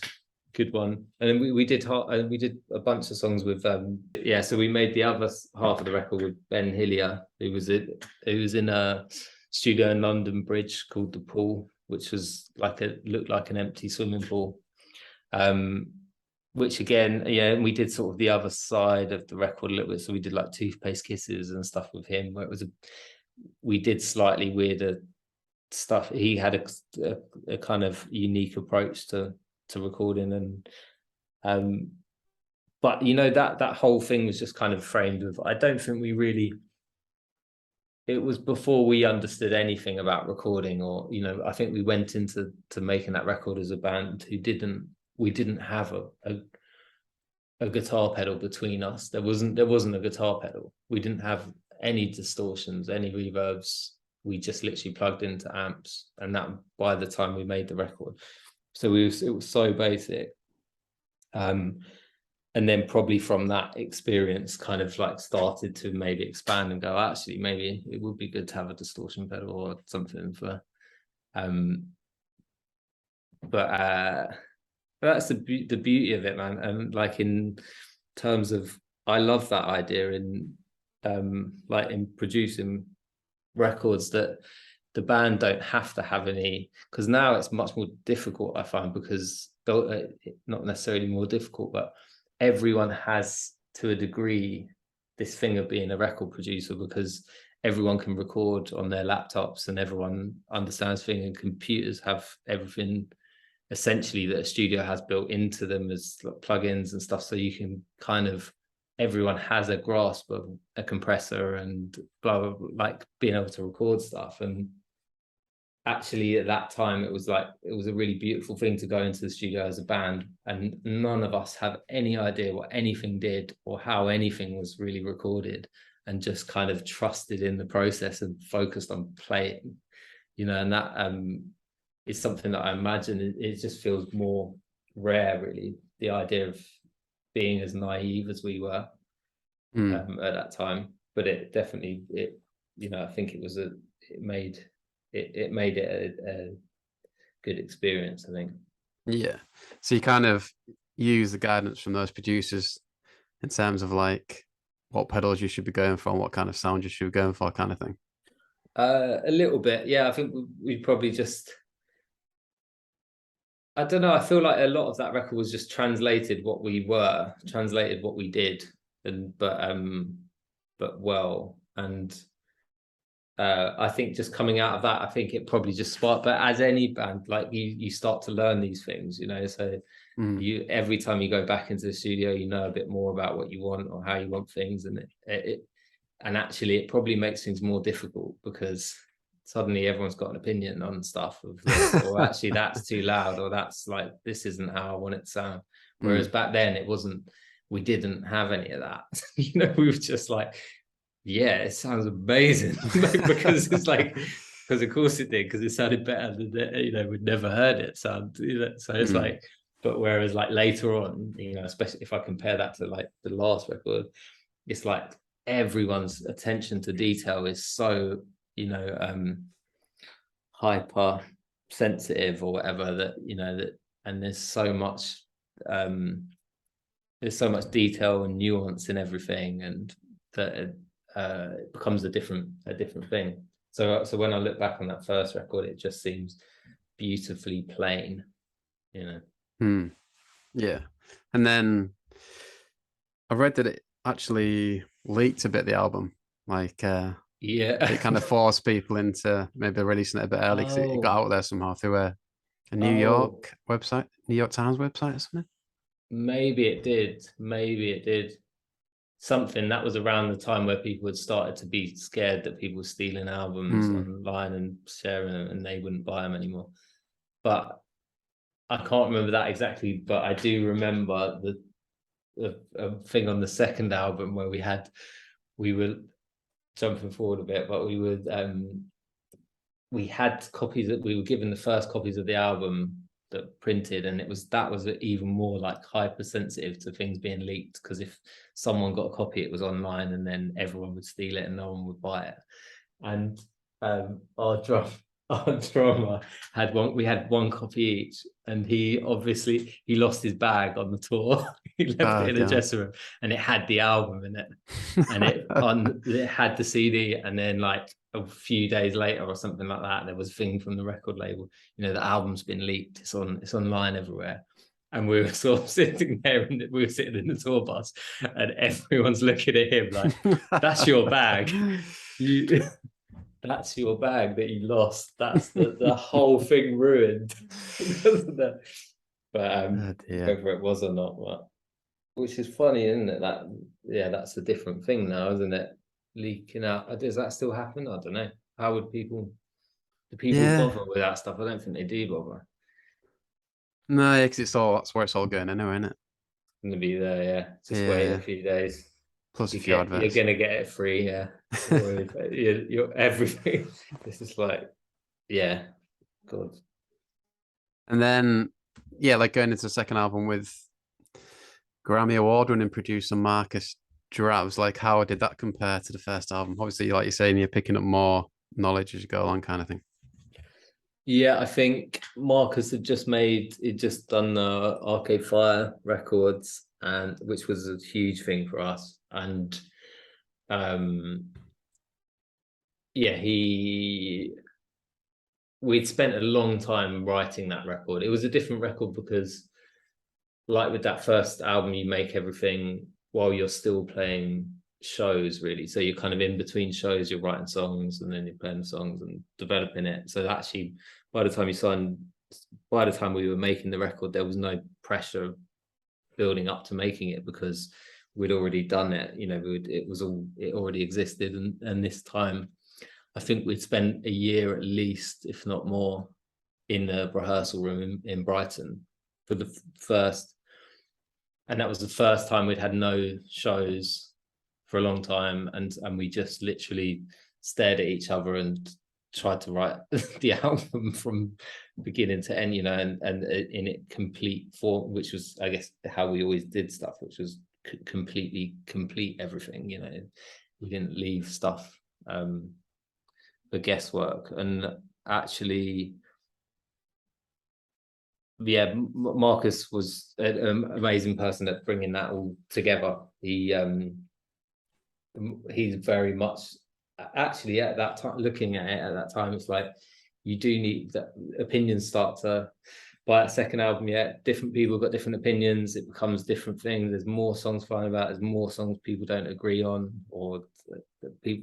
one. And then we did a bunch of songs with so we made the other half of the record with Ben Hillier, who was in a studio in London Bridge called The Pool, which was looked like an empty swimming pool, which again, and we did sort of the other side of the record a little bit. So we did like Toothpaste Kisses and stuff with him, where we did slightly weirder stuff. He had a kind of unique approach to recording, and but that whole thing was just kind of framed with, I don't think we really, it was before we understood anything about recording, or I think we went into making that record as a band we didn't have a guitar pedal between us. There wasn't a guitar pedal. We didn't have any distortions, any reverbs. We just literally plugged into amps, and that by the time we made the record. So it was so basic. And then probably from that experience kind of like started to maybe expand and go, actually, maybe it would be good to have a distortion pedal or something for, but that's the beauty of it, man. And like in terms of, I love that idea in like in producing records, that the band don't have to have any, because now it's much more difficult, I find, because not necessarily more difficult, but everyone has to a degree this thing of being a record producer, because everyone can record on their laptops and everyone understands things, and computers have everything essentially that a studio has built into them as plugins and stuff. So you can kind of, everyone has a grasp of a compressor and blah, blah, blah, like being able to record stuff. And actually at that time, it was a really beautiful thing to go into the studio as a band, and none of us have any idea what anything did or how anything was really recorded, and just kind of trusted in the process and focused on playing, and that is something that I imagine it just feels more rare, really, the idea of being as naive as we were at that time. But it definitely, I think it made it a good experience, I think. Yeah. So you kind of use the guidance from those producers in terms of like what pedals you should be going for and what kind of sound you should be going for, kind of thing. A little bit, yeah. I think we probably just, I don't know, I feel like a lot of that record was just translated what we did, but well. And I think just coming out of that, I think it probably just sparked, but as any band, like you start to learn these things, so you, every time you go back into the studio, a bit more about what you want or how you want things, and and actually it probably makes things more difficult, because suddenly everyone's got an opinion on stuff of this, or actually that's too loud, or that's like, this isn't how I want it to sound. Whereas back then we didn't have any of that. We were just like, yeah, it sounds amazing. because it's like, because of course it did, because it sounded better than we'd never heard it sound, so it's like, but whereas like later on, especially if I compare that to like the last record, it's like everyone's attention to detail is so hyper sensitive or whatever, that and there's so much detail and nuance in everything, and that it becomes a different thing. So when I look back on that first record, it just seems beautifully plain, Yeah. And then I read that it actually leaked a bit, the album, like it kind of forced people into maybe releasing it a bit early, because it got out there somehow through a New York website, New York Times website or something. Maybe it did. Something that was around the time where people had started to be scared that people were stealing albums online and sharing them, and they wouldn't buy them anymore. But I can't remember that exactly, but I do remember the thing on the second album where we were jumping forward a bit, but we had copies that we were given, the first copies of the album that printed, and that was even more like hypersensitive to things being leaked, because if someone got a copy, it was online, and then everyone would steal it and no one would buy it. And our drummer had one. We had one copy each, and he lost his bag on the tour. He left it in the dressing room, and it had the album in it, and it had the CD. And then like a few days later or something like that, there was a thing from the record label. You know, the album's been leaked. It's online everywhere. And we were sort of sitting there, and we were sitting in the tour bus, and everyone's looking at him like, "That's your bag. That's your bag that you lost. That's the whole thing ruined." But whether it was or not, which is funny, isn't it? That's a different thing now, isn't it? Leaking out. Does that still happen? I don't know. How would people? Do people bother with that stuff? I don't think they do bother. No, because that's where it's all going anyway, isn't it? It's gonna be there, yeah. Just wait a few days. Plus a few adverts. You're gonna get it free, yeah. You're everything. This is like, yeah, God. And then, like going into the second album with Grammy Award-winning producer Marcus Dravs, like how did that compare to the first album? Obviously, like you're saying, you're picking up more knowledge as you go along, kind of thing. Yeah, I think Marcus had just done the Arcade Fire records, and which was a huge thing for us. And we'd spent a long time writing that record. It was a different record because, like with that first album, you make everything while you're still playing shows, really. So you're kind of in between shows, you're writing songs, and then you're playing songs and developing it. So actually, by the time we were making the record, there was no pressure building up to making it, because we'd already done it. You know, it already existed. And this time, I think we'd spent a year at least, if not more, in the rehearsal room in Brighton for the first, and that was the first time we'd had no shows for a long time, and we just literally stared at each other and tried to write the album from beginning to end, you know, and in it complete form, which was, I guess, how we always did stuff, which was completely complete everything, you know. We didn't leave stuff for guesswork. And actually, yeah, Marcus was an amazing person at bringing that all together. He's very much, actually, at that time, looking at it at that time, it's like you do need that. Opinions start to, by that second album, different people got different opinions. It becomes different things. There's more songs flying about. There's more songs people don't agree on, or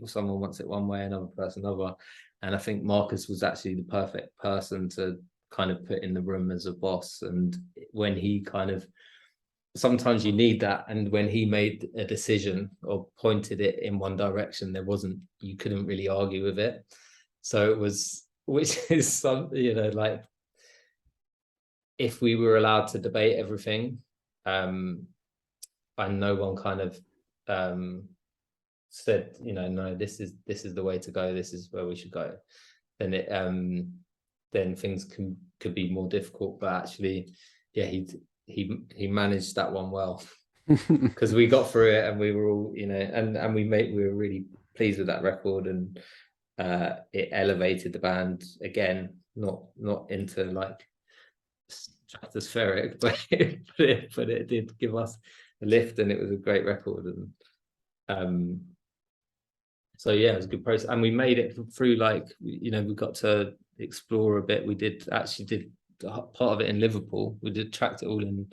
someone wants it one way, another person another. And I think Marcus was actually the perfect person to kind of put in the room as a boss. And when he sometimes you need that, and when he made a decision or pointed it in one direction, you couldn't really argue with it. So it was, which is some, you know, like, if we were allowed to debate everything, and no one kind of said, you know, no, this is the way to go, this is where we should go, then then things could be more difficult. But actually, yeah, he managed that one well, because we got through it, and we were all, you know, and we were really pleased with that record, and it elevated the band again, not into like stratospheric, but it did give us a lift, and it was a great record. And so yeah, it was a good process, and we made it through, like, you know, we got to explore a bit. We did part of it in Liverpool. We tracked it all in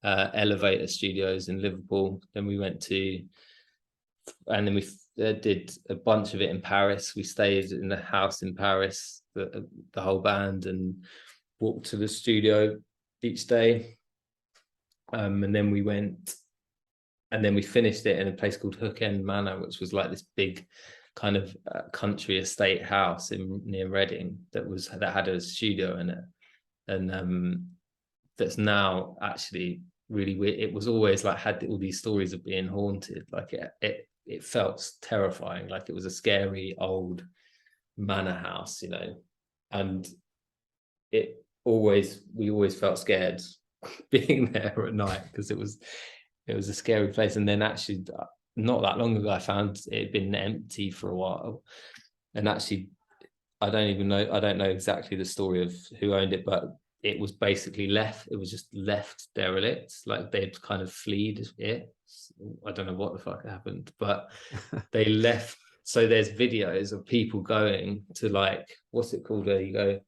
Elevator Studios in Liverpool. Then we went to, and then we did a bunch of it in Paris. We stayed in the house in Paris, the whole band, and walked to the studio each day. And then we went, and then we finished it in a place called Hook End Manor, which was like this big kind of country estate house near Reading that had a studio in it. And that's now actually really weird. It was always like, had all these stories of being haunted. Like it felt terrifying. Like it was a scary old manor house, you know. And we always felt scared being there at night, because it was a scary place. And then actually not that long ago I found it had been empty for a while, and actually I don't know exactly the story of who owned it, but it was basically left. It was just left derelict, like they'd kind of fleed it. I don't know what the fuck happened, but they left. So there's videos of people going to, like, what's it called, where you go,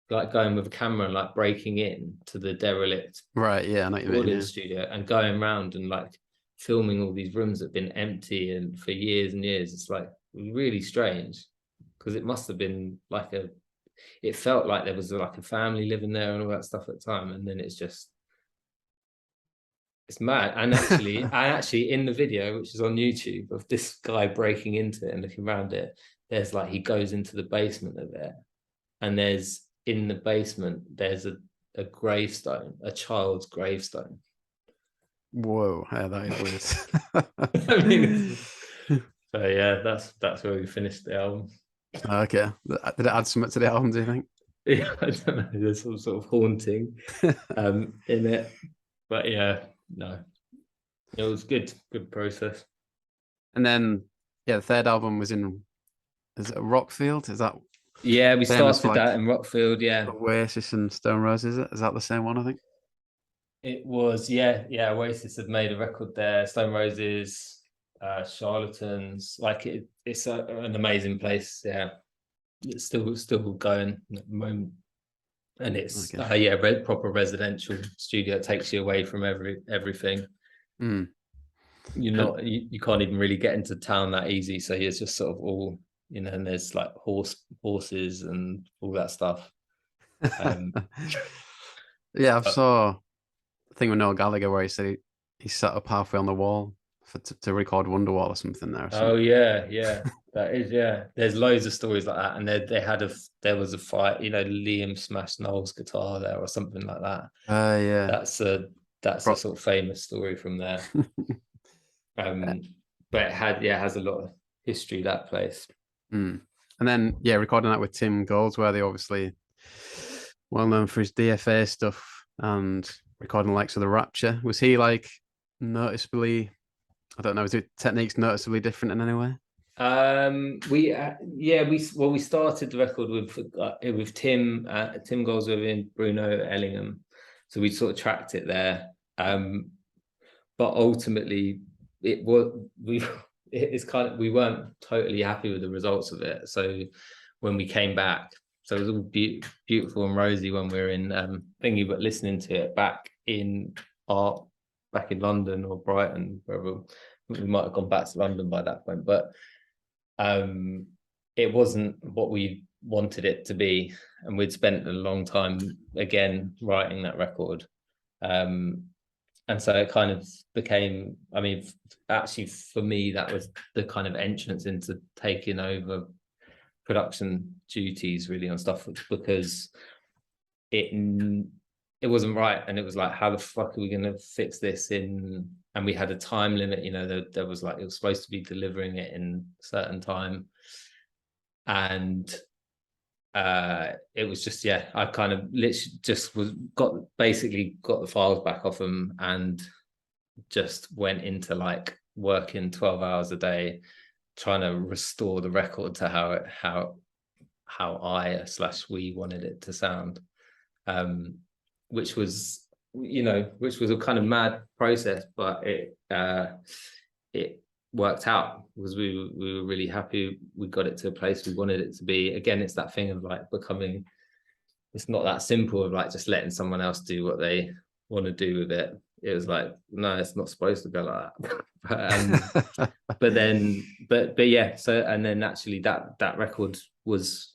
like going with a camera and like breaking in to the derelict Right, yeah, I know what you mean, recording yeah. studio and going around and like filming all these rooms that have been empty and for years and years. It's like really strange, because it must have been like it felt like there was like a family living there and all that stuff at the time, and then it's mad. And actually in the video, which is on YouTube, of this guy breaking into it and looking around it, there's like, he goes into the basement of it, and in the basement there's a gravestone, a child's gravestone. Whoa, yeah, that is weird. I mean, so yeah, that's where we finished the album. Okay, did it add something to the album, do you think? Yeah, I don't know, there's some sort of haunting in it, but yeah, no, it was good process. And then, yeah, the third album was in, is it Rockfield? Is that Yeah, we famous started for, like, that in Rockfield. Yeah, Oasis and Stone Roses? Is that the same one, I think? it was. Yeah. Oasis had made a record there. Stone Roses, Charlatans. Like it's an amazing place. Yeah, it's still going at the moment, and it's Okay. proper residential studio. It takes you away from everything. Mm. You're And not you can't even really get into town that easy. So it's just sort of all, and there's like horses and all that stuff. yeah, I But saw a thing with Noel Gallagher where he said he sat up halfway on the wall to record Wonderwall or something there. Or oh something. yeah, that is, yeah. There's loads of stories like that, and there was a fight. Liam smashed Noel's guitar there or something like that. Yeah. That's a sort of famous story from there. But it has a lot of history, that place. Mm. And then, yeah, recording that with Tim Goldsworthy, obviously well known for his DFA stuff and recording the likes of the Rapture. Was he like noticeably, I don't know, is it techniques noticeably different in any way? We started the record with Tim Goldsworthy and Bruno Ellingham, so we sort of tracked it there. But ultimately, it's kind of, we weren't totally happy with the results of it. So when we came back, so it was all beautiful and rosy when we were in thingy, but listening to it back in London or Brighton, wherever, we might have gone back to London by that point, but it wasn't what we wanted it to be, and we'd spent a long time again writing that record. And so it kind of became, I mean, actually for me, that was the kind of entrance into taking over production duties really on stuff, because it wasn't right. And it was like, how the fuck are we going to fix this in? And we had a time limit, there was like, it was supposed to be delivering it in a certain time. And it was just, I kind of literally just got the files back off them and just went into like working 12 hours a day trying to restore the record to how we wanted it to sound, which was a kind of mad process, but it worked out, because we were really happy we got it to a place we wanted it to be. Again, it's that thing of like becoming, it's not that simple of like just letting someone else do what they want to do with it. It was like, no, it's not supposed to go like that. but yeah, so, and then actually that record was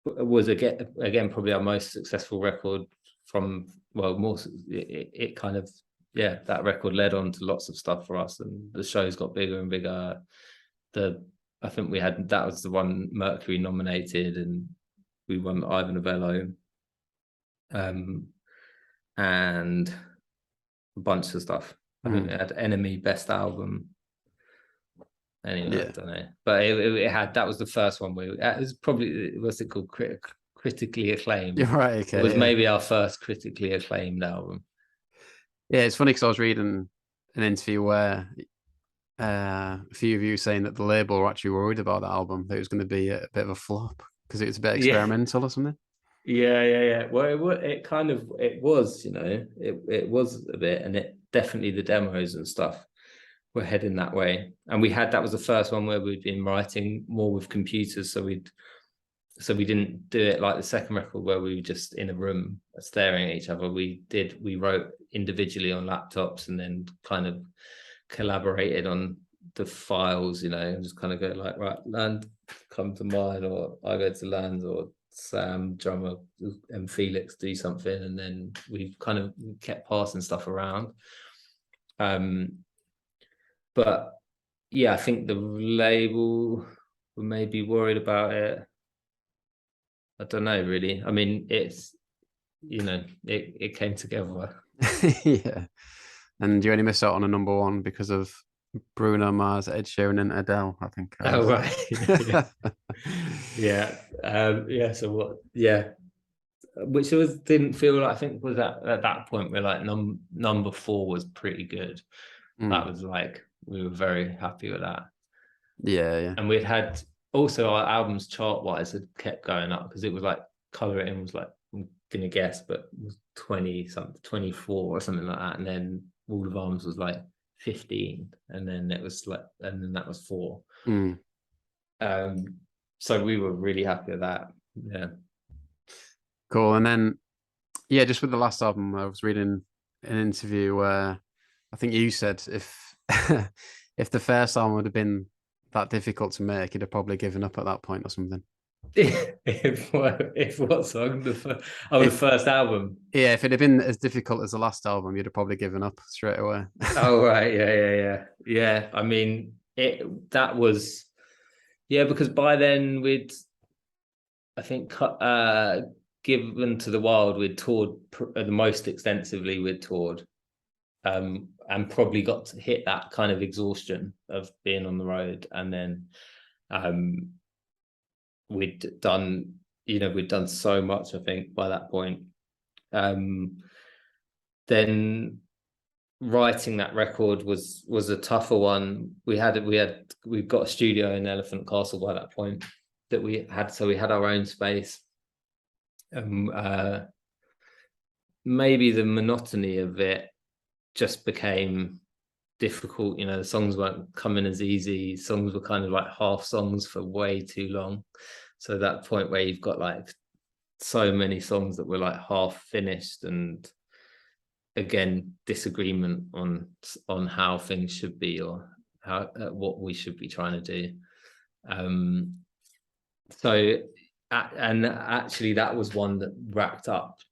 again probably our most successful record from, well, more it kind of, that record led on to lots of stuff for us, and the shows got bigger and bigger. I think that was the one Mercury nominated, and we won the Ivor Novello, and a bunch of stuff. I think it had NME Best Album. Anyway, I don't know, but it had, that was the first one it was probably, what's it called, critically acclaimed. You're right. Okay, It was yeah. maybe our first critically acclaimed album. Yeah, it's funny because I was reading an interview where a few of you saying that the label were actually worried about that album, that it was going to be a bit of a flop because it was a bit Yeah. experimental or something. Yeah. Well, it kind of, it was, you know, it was a bit, and it definitely, the demos and stuff were heading that way. And that was the first one where we'd been writing more with computers, so we didn't do it like the second record where we were just in a room staring at each other. We wrote individually on laptops and then kind of collaborated on the files, you know, and just kind of go like, right, Land, come to mine, or I go to Land's, or Sam, drummer, and Felix do something, and then we kind of kept passing stuff around. But yeah, I think the label were maybe worried about it. I don't know, really. I mean, it's, you know, it came together. Yeah. And you only missed out on a number one because of Bruno Mars, Ed Sheeran, and Adele, I think. Oh, right. Yeah. So what? Yeah. Which didn't feel like, I think was at that point we're like number 4 was pretty good. That was like, we were very happy with that. Yeah. And we'd had also our albums chart wise had kept going up, because it was like Colour It In was like, I'm gonna guess, but it was 20 something, 24 or something like that, and then Wall of Arms was like 15, and then it was like, and then that was 4. So we were really happy with that. Yeah. Cool. And then, yeah, just with the last album, I was reading an interview where I think you said if if the first album would have been that difficult to make, you'd have probably given up at that point or something. if what song? The first album. Yeah, if it had been as difficult as the last album, you'd have probably given up straight away. Oh, right. Yeah. I mean, that was, yeah, because by then I think Given to the Wild, we'd toured the most extensively. We'd toured, and probably got to hit that kind of exhaustion of being on the road. And then we'd done so much, I think, by that point. Then writing that record was a tougher one. We'd got a studio in Elephant Castle by that point that we had, so we had our own space. Maybe the monotony of it just became difficult. You know, the songs weren't coming as easy. Songs were kind of like half songs for way too long. So that point where you've got like so many songs that were like half finished, and again, disagreement on how things should be, or how what we should be trying to do. And actually that was one that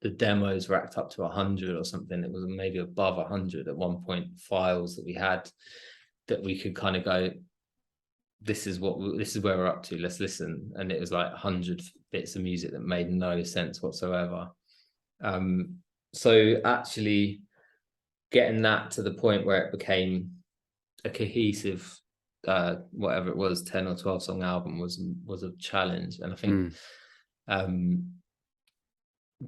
the demos racked up to 100 or something. It was maybe above 100 at one point, files that we had that we could kind of go, this is where we're up to, let's listen. And it was like 100 bits of music that made no sense whatsoever. So actually getting that to the point where it became a cohesive whatever it was, 10 or 12 song album was a challenge. And I think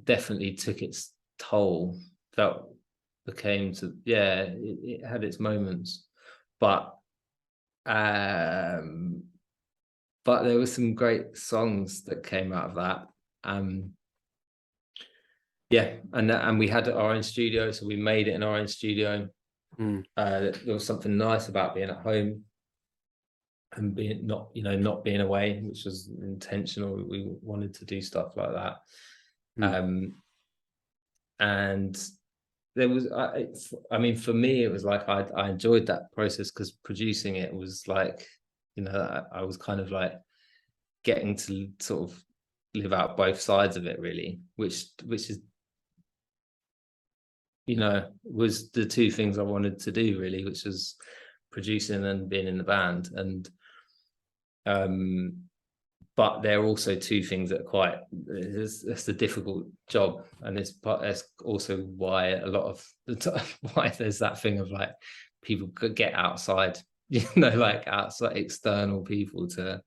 definitely took its toll. It had its moments, but there were some great songs that came out of that. And we had our own studio, so we made it in our own studio. There was something nice about being at home and not being away, which was intentional. We wanted to do stuff like that. And there was, I mean, for me, it was like I enjoyed that process, because producing it was like, I was kind of like getting to sort of live out both sides of it, really, which is, was the two things I wanted to do, really, which was producing and being in the band. And but there are also two things that are it's a difficult job, and it's also why a lot of the time why there's that thing of like people could get outside, like outside external people to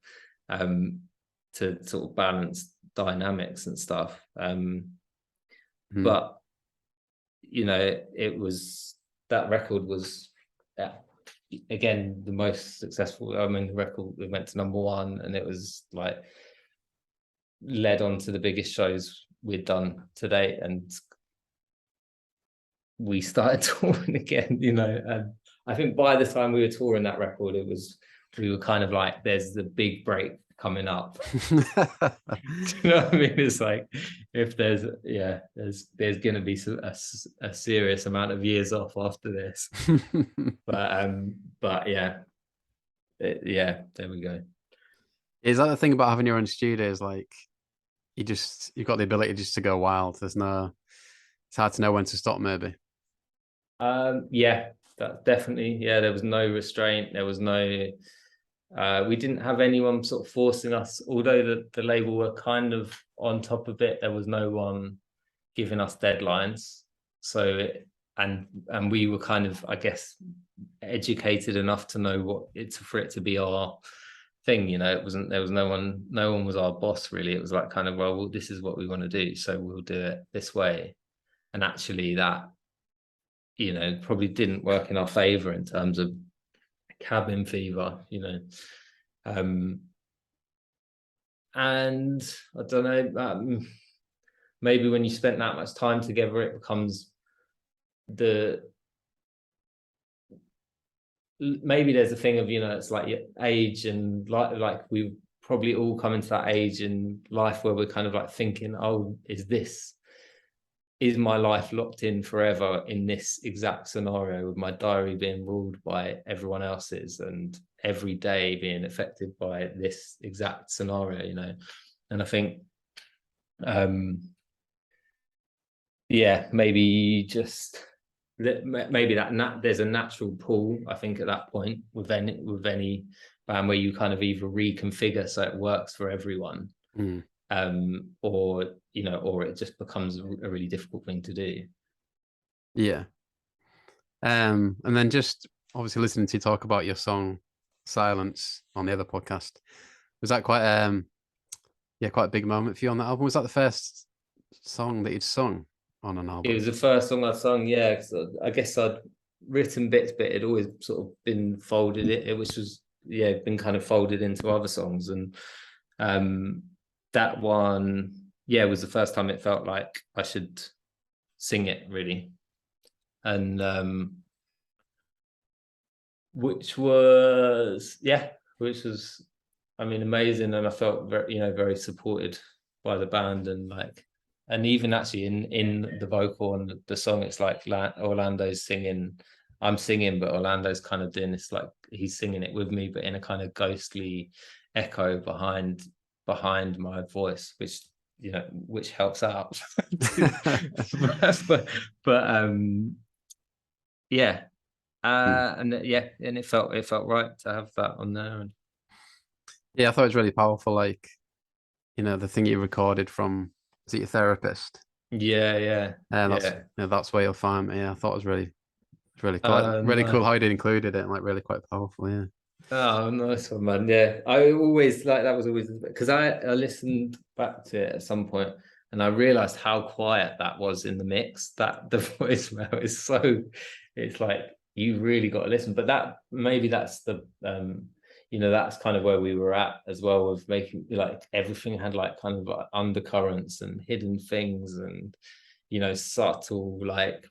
sort of balance dynamics and stuff. Mm. But you know, that record was again the most successful. I mean, the record, it went to #1, and it was like led on to the biggest shows we'd done to date, and we started touring again, you know. And I think by the time we were touring that record, we were kind of like, there's the big break coming up. Do you know what I mean? It's like, if there's gonna be a serious amount of years off after this. But yeah, there we go. Is that the thing about having your own studio? Is like you've got the ability just to go wild. It's hard to know when to stop, maybe. Yeah, that definitely. Yeah, there was no restraint. There was no. We didn't have anyone sort of forcing us. Although the label were kind of on top of it, there was no one giving us deadlines. So and we were kind of, I guess, educated enough to know for it to be our thing. You know, there was no one was our boss really. It was like kind of, well, this is what we want to do, so we'll do it this way. And actually that, you know, probably didn't work in our favor in terms of cabin fever, you know. And I don't know, maybe when you spent that much time together, it becomes maybe there's a thing of, you know, it's like your age, and like we probably all come into that age in life where we're kind of like thinking, oh, is my life locked in forever in this exact scenario, with my diary being ruled by everyone else's and every day being affected by this exact scenario, you know? And I think, maybe there's a natural pull, I think, at that point with any band, where you kind of either reconfigure so it works for everyone. Or, you know, or it just becomes a really difficult thing to do. Yeah. And then just obviously listening to you talk about your song Silence on the other podcast, was that quite quite a big moment for you on that album? Was that the first song that you'd sung on an album? It was the first song I sung, yeah, because I guess I'd written bits, but it always sort of been folded, been kind of folded into other songs. And that one, was the first time it felt like I should sing it, really. And which was, I mean, amazing. And I felt very supported by the band, and even actually in the vocal and the song, it's like Orlando's singing, I'm singing, but Orlando's kind of doing this, like he's singing it with me, but in a kind of ghostly echo behind my voice, which helps out. And it felt right to have that on there. And yeah, I thought it was really powerful. Like, you know, the thing you recorded from, is it your therapist? Yeah. That's where you'll find me. Yeah, I thought it was really cool. Really cool how you included it, and like really quite powerful. Yeah. Oh, nice one, man. Yeah, I always that was always, because I listened back to it at some point, and I realized how quiet that was in the mix. That the voicemail is it's like, you really got to listen. But that's the that's kind of where we were at as well, with making, like, everything had like kind of like undercurrents and hidden things, and, you know, subtle like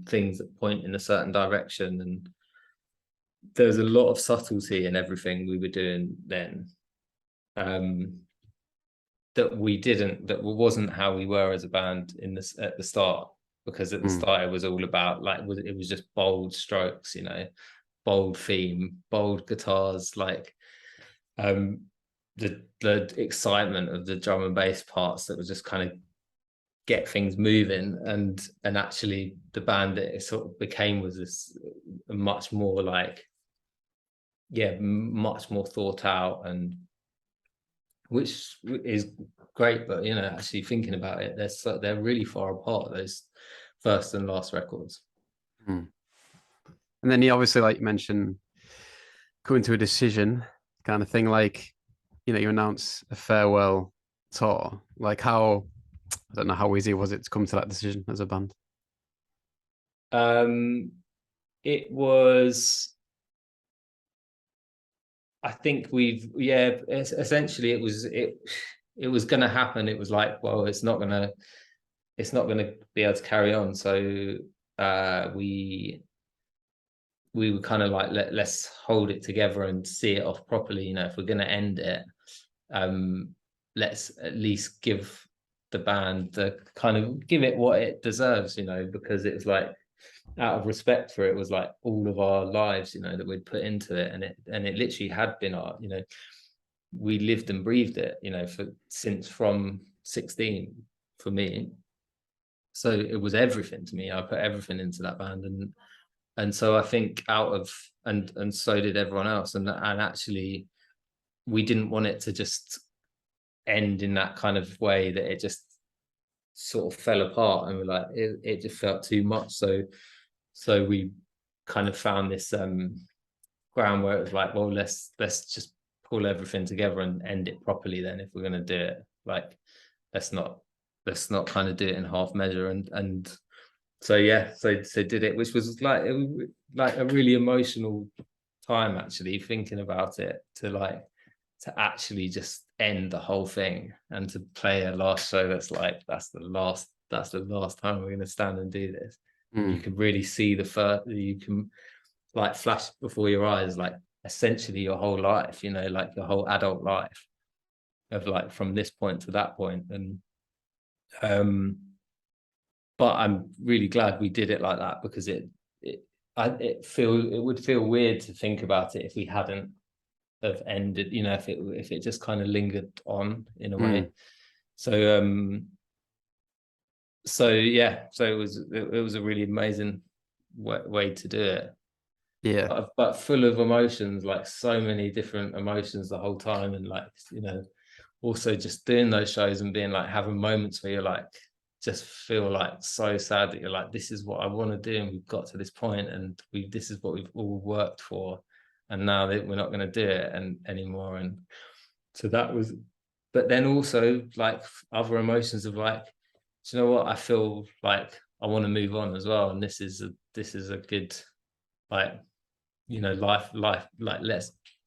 things that point in a certain direction. And there's a lot of subtlety in everything we were doing then, that wasn't how we were as a band at the start. Because at the start it was all about, like, it was just bold strokes, you know, bold theme, bold guitars, like the excitement of the drum and bass parts that was just kind of get things moving. And actually the band that it sort of became was this much more like, much more thought out, and which is great. But, you know, actually thinking about it, they're really far apart, those first and last records. And then you obviously, like you mentioned, coming to a decision kind of thing, like, you know, you announce a farewell tour? Like how, I don't know, how easy was it to come to that decision as a band? It was, I think essentially it was going to happen. It was like, well, it's not going to be able to carry on. So we were kind of like, let's hold it together and see it off properly. You know, if we're going to end it, let's at least give the band the kind of give it what it deserves, you know, because it was like, out of respect for it, was like all of our lives, you know, that we'd put into it, and it literally had been our, you know, we lived and breathed it, you know, from 16 for me. So it was everything to me. I put everything into that band, and so I think and so did everyone else, and actually we didn't want it to just end in that kind of way that it just sort of fell apart, and we're like, it just felt too much. So we kind of found this ground where it was like, well, let's just pull everything together and end it properly. Then, if we're going to do it, like, let's not kind of do it in half measure. And so yeah, so did it, which was like a really emotional time, actually, thinking about it, to actually just end the whole thing and to play a last show that's the last time we're going to stand and do this. You can really see you can like flash before your eyes, like essentially your whole life, you know, like your whole adult life of like from this point to that point. And but I'm really glad we did it like that, because it would feel weird to think about it if we hadn't have ended, you know, if it just kind of lingered on in a way. So yeah, so it was a really amazing way to do it. Yeah. But full of emotions, like so many different emotions the whole time, and like, you know, also just doing those shows and being like, having moments where you're like, just feel like so sad that you're like, this is what I want to do, and we've got to this point, and this is what we've all worked for, and now that we're not going to do it anymore. And so that was, but then also like other emotions of like, do you know what, I feel like I want to move on as well, and this is a good, like, you know, life like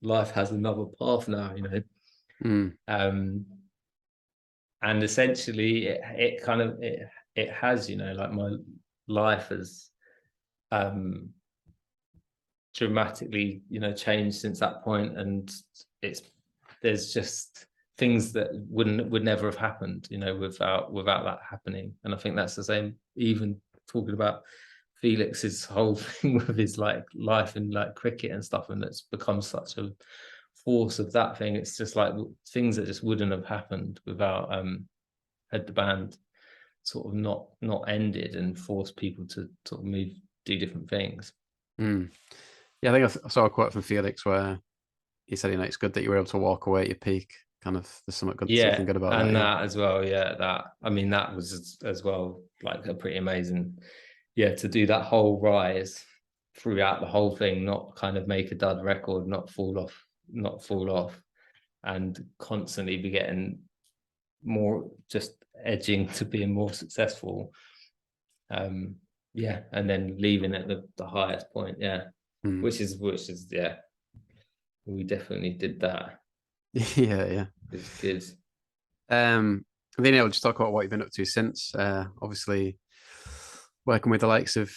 life has another path now, you know. And essentially it kind of it has, you know, like my life has dramatically, you know, changed since that point, and there's just things that would never have happened, you know, without that happening. And I think that's the same, even talking about Felix's whole thing with his like life and like cricket and stuff, and that's become such a force of that thing. It's just like things that just wouldn't have happened without had the band sort of not ended and forced people to sort of do different things. Yeah, I think I saw a quote from Felix where he said, you know, it's good that you were able to walk away at your peak. Kind of, there's something good about and that. As well. Yeah, I mean, that was as well like a pretty amazing, yeah, to do that whole rise throughout the whole thing, not kind of make a dud record, not fall off, and constantly be getting more, just edging to being more successful. Yeah, and then leaving at the highest point. Yeah, which is yeah, we definitely did that. Yeah. It's good. Then I'll just talk about what you've been up to since. Obviously, working with the likes of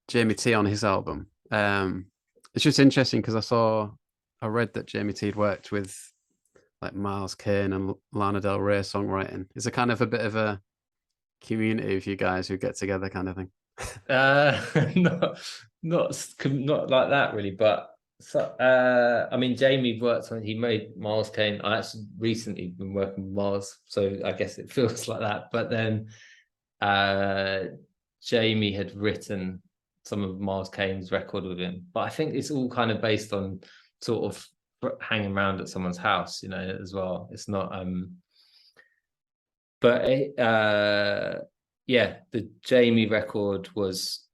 Jamie T on his album. It's just interesting because I read that Jamie T had worked with like Miles Kane and Lana Del Rey songwriting. Is it kind of a bit of a community of you guys who get together, kind of thing? Not like that really, but so I mean, Jamie worked on, he made Miles Kane. I actually recently been working with Miles, so I guess it feels like that. But then Jamie had written some of Miles Kane's record with him, but I think it's all kind of based on sort of hanging around at someone's house, you know, as well. It's not but yeah, the Jamie record was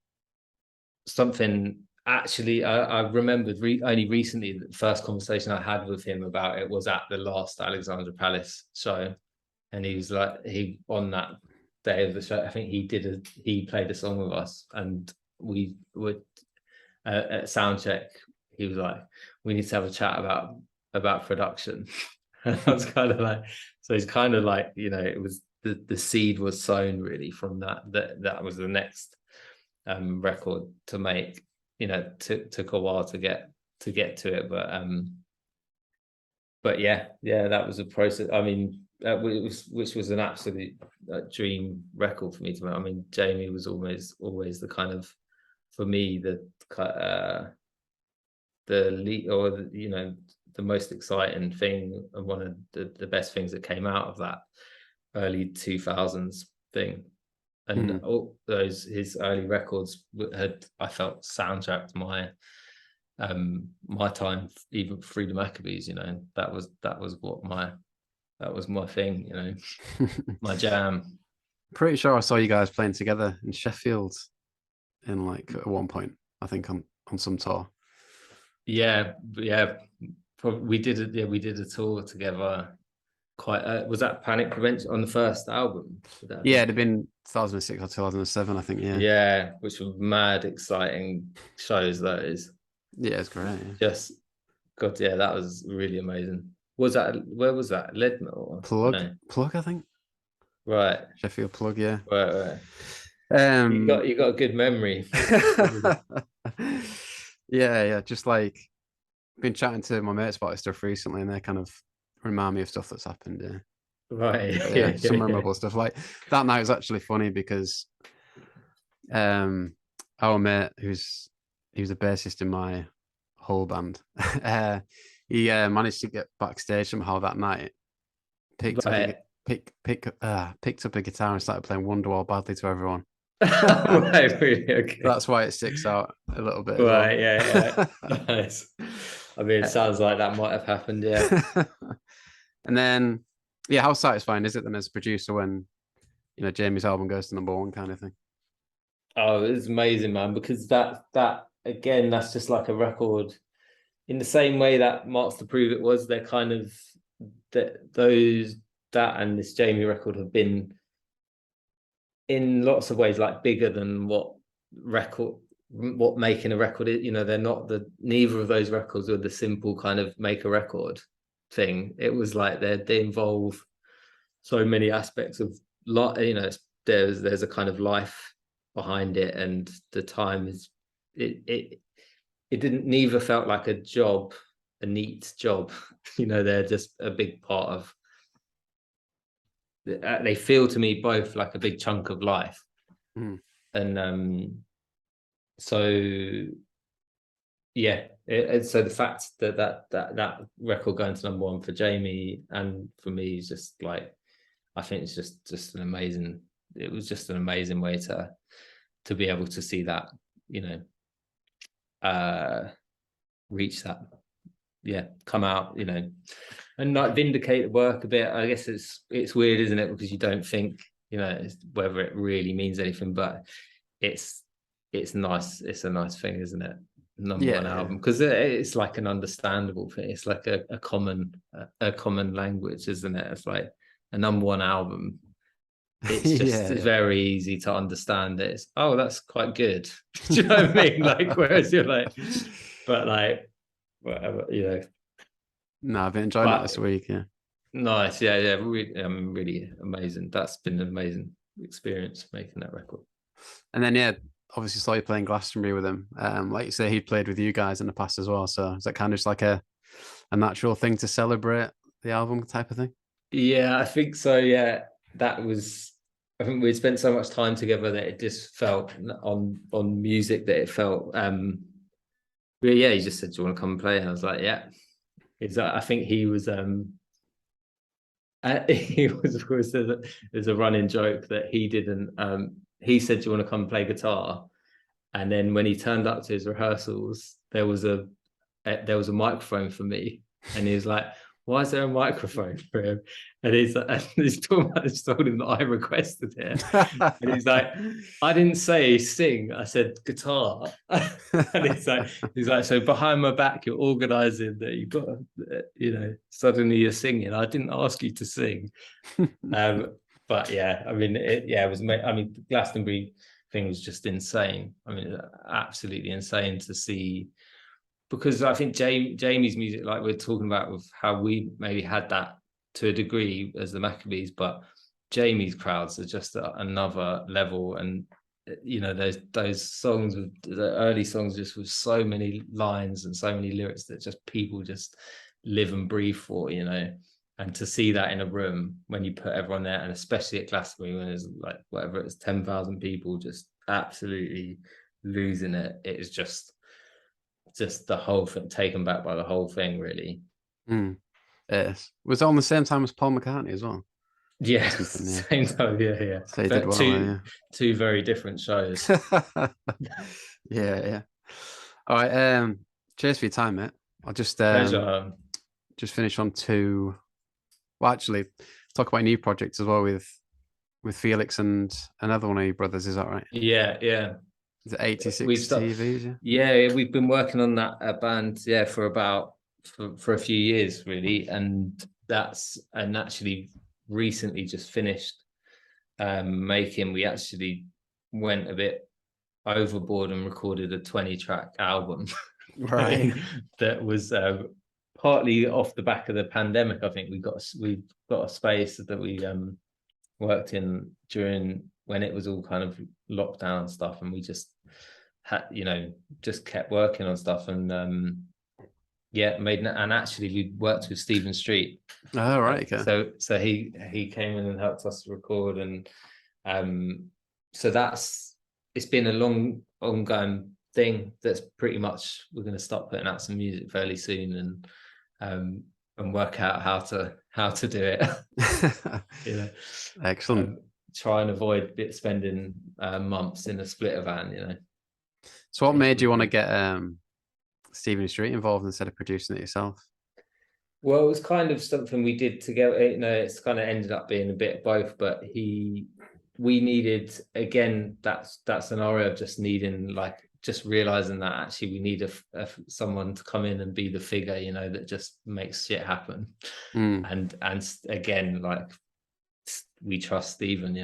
something, actually, I remembered only recently, the first conversation I had with him about it was at the last Alexandra Palace show. and he was like, he on that day of the show, I think he played a song with us, and we would at sound check, he was like, we need to have a chat about production. And I was kind of like, so it's kind of like, you know, it was the seed was sown really from that was the next record to make. You know, took a while to get to it, but yeah, that was a process. I mean, which was an absolute dream record for me to make. I mean, Jamie was always the kind of, for me, the lead, or you know, the most exciting thing, and one of the best things that came out of that early 2000s thing. And all those, his early records had, I felt, soundtracked my my time, even through the Maccabees. You know, that was my thing, you know, my jam. Pretty sure I saw you guys playing together in Sheffield in like at one point, I think on some tour. Yeah. We did a tour together. Quite was that Panic Prevention on the first album? Yeah, it'd have been 2006 or 2007, I think. Yeah, which were mad exciting shows. Those. Yeah, it's great. Just God, yeah, that was really amazing. Where was that? Ledmore? Plug, I think. Right. Sheffield Plug, yeah. Right. You got a good memory. Yeah. Just like been chatting to my mates about this stuff recently, and they kind of remind me of stuff that's happened. Yeah. Right. Yeah, some memorable stuff. Like that night was actually funny because our mate, he was a bassist in my whole band. He managed to get backstage somehow that night. Picked up a guitar and started playing Wonderwall badly to everyone. Right, really? Okay. That's why it sticks out a little bit. Right, yeah. Nice. I mean, it sounds like that might have happened, yeah. And then, yeah, how satisfying is it then as a producer when, you know, Jamie's album goes to #1 kind of thing? Oh, it's amazing, man, because that again, that's just like a record. In the same way that Marks to Prove It was, they're kind of that and this Jamie record have been in lots of ways like bigger than what making a record is. You know, they're not neither of those records were the simple kind of make a record thing. It was like they involve so many aspects of, you know, there's a kind of life behind it, and the time is it didn't neither felt like a neat job. You know, they're just a big part of, they feel to me both like a big chunk of life. And so yeah, so the fact that record going to #1 for Jamie and for me is just like, I think it's just an amazing, it was just an amazing way to be able to see that, you know, reach that, come out, you know, and like vindicate the work a bit. I guess it's weird, isn't it, because you don't think, you know, whether it really means anything, but it's nice. It's a nice thing, isn't it? #1 album, because it's like an understandable thing. It's like a common language, isn't it? It's like a #1 album. It's just very easy to understand it. It's, oh, that's quite good. Do you know what I mean? Like, whereas you're like, but like, whatever, you know. No, I've been enjoying it this week. Yeah. Nice. Yeah. Really amazing. That's been an amazing experience making that record. And then, obviously saw you playing Glastonbury with him. Like you say, he played with you guys in the past as well. So is that kind of just like a natural thing to celebrate the album type of thing? Yeah, I think so. Yeah, that was, I think we'd spent so much time together that it just felt on music that it felt, but yeah, he just said, do you want to come and play? And I was like, yeah. I think he was, there's a running joke that he didn't, he said, do you want to come play guitar? And then when he turned up to his rehearsals, there was a microphone for me, and he was like, why is there a microphone for him? And he's talking about, I told him that I requested it. And he's like, I didn't say sing, I said guitar. And he's like, so behind my back, you're organizing that you've got, suddenly you're singing. I didn't ask you to sing. But yeah, I mean, it was, I mean, the Glastonbury thing was just insane. I mean, absolutely insane to see, because I think Jamie's music, like we're talking about with how we maybe had that to a degree as the Maccabees, but Jamie's crowds are just at another level. And those songs, the early songs, just with so many lines and so many lyrics that just people just live and breathe for, and to see that in a room when you put everyone there, and especially at Glastonbury when there's like whatever it's 10,000 people just absolutely losing it. It is just the whole thing, taken back by the whole thing, really. Yes. Was it on the same time as Paul McCartney as well? Yeah, same time. Yeah. So he did well, two very different shows. yeah. All right. Cheers for your time, mate. I'll just finish on to. Well, actually, talk about new projects as well with Felix and another one of your brothers. Is that right? Yeah. Is it 86 TVs? Yeah, we've been working on that band, for a few years, really, and actually recently just finished making. We actually went a bit overboard and recorded a 20-track album, right? That was partly off the back of the pandemic. I think we got a space that we worked in during when it was all kind of lockdown stuff, and we just had, just kept working on stuff, and and actually we worked with Stephen Street. Oh, right. Okay. So he came in and helped us record, and so it's been a long ongoing thing. That's pretty much, we're going to start putting out some music fairly soon, and work out how to do it. Excellent. Try and avoid spending months in a splitter van. So what made you want to get Stephen Street involved instead of producing it yourself? Well, it was kind of something we did together. It's kind of ended up being a bit of both, but we needed, again, that scenario of just needing, like, just realizing that actually we need someone to come in and be the figure, that just makes shit happen. And again, like, we trust Stephen,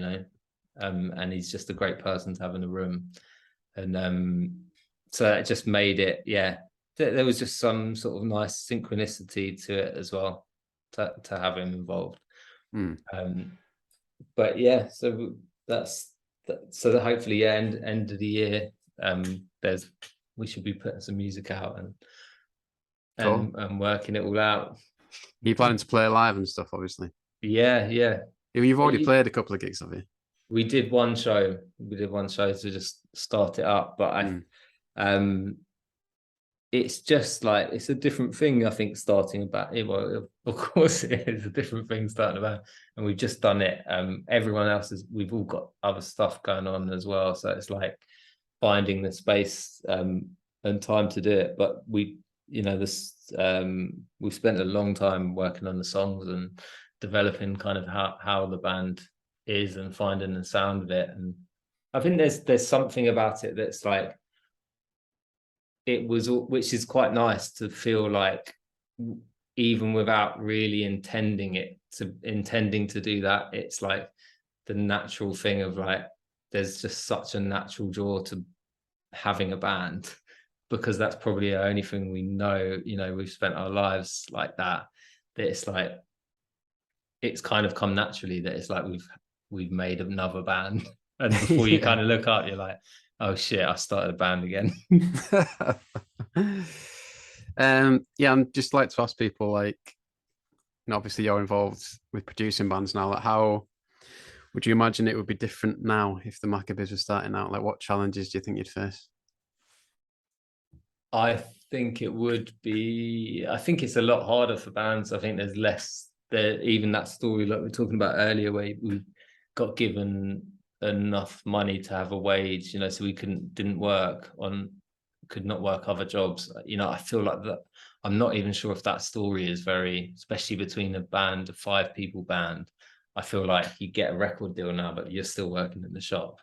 and he's just a great person to have in the room. And so it just made it, there was just some sort of nice synchronicity to it as well, to have him involved. But yeah, so so hopefully, end of the year, we should be putting some music out and working it all out. Are you planning to play live and stuff, obviously? Yeah. You've already played a couple of gigs, have you? We did one show. To just start it up, but it's just like, it's a different thing, I think, starting a band. Well, of course it is a different thing starting a band, and we've just done it. Everyone else we've all got other stuff going on as well, so it's like finding the space and time to do it. But we've spent a long time working on the songs and developing kind of how the band is and finding the sound of it. And I think there's something about it that's like, which is quite nice to feel like, even without really intending to do that, it's like the natural thing of, like, there's just such a natural draw to having a band, because that's probably the only thing we know. We've spent our lives like that it's like, it's kind of come naturally that it's like we've made another band, and before you kind of look up, you're like, oh shit, I started a band again. I'd just like to ask people, like, obviously you're involved with producing bands now. Like, how would you imagine it would be different now if the Maccabees were starting out? Like, what challenges do you think you'd face? I think it would be. I think it's a lot harder for bands. I think there's less. Even that story, like we were talking about earlier, where we got given enough money to have a wage, so we didn't work on could not work other jobs. You know, I feel like that. I'm not even sure if that story is very, especially between a 5-people band. I feel like you get a record deal now, but you're still working in the shop.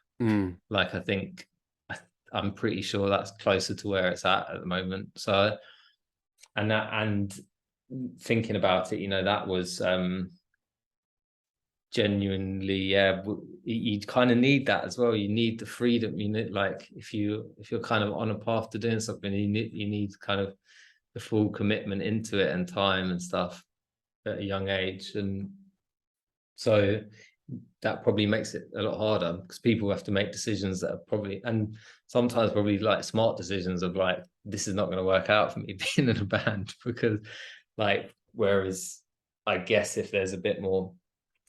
Like, I think I'm pretty sure that's closer to where it's at the moment. So, and thinking about it, you know, that was genuinely, yeah, you kind of need that as well. You need the freedom. You need, like, if you're kind of on a path to doing something, you need kind of the full commitment into it and time and stuff at a young age. And so that probably makes it a lot harder, because people have to make decisions that are probably, and sometimes probably like smart decisions of like, this is not going to work out for me being in a band, because like, whereas I guess if there's a bit more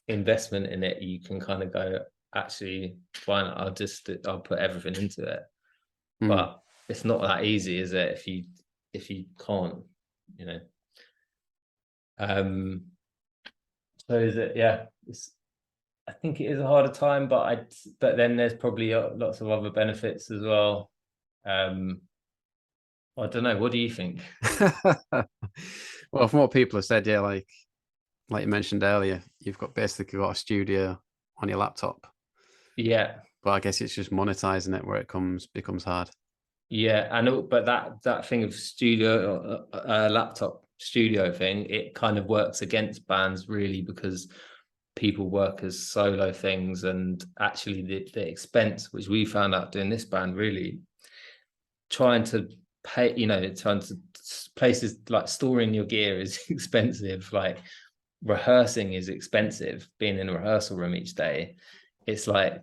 investment in it, you can kind of go, actually fine, I'll put everything into it. But it's not that easy, is it, if you can't, you know. So is it, yeah, I think it is a harder time, but then there's probably lots of other benefits as well. I don't know, what do you think? Well, from what people have said, yeah, like you mentioned earlier, you've basically got a studio on your laptop. Yeah, but I guess it's just monetizing it where it becomes hard. Yeah, I know, but that thing of studio, laptop studio thing, it kind of works against bands really, because people work as solo things, and actually the expense, which we found out doing this band, really trying to pay, you know, places like storing your gear is expensive, like rehearsing is expensive, being in a rehearsal room each day. It's like,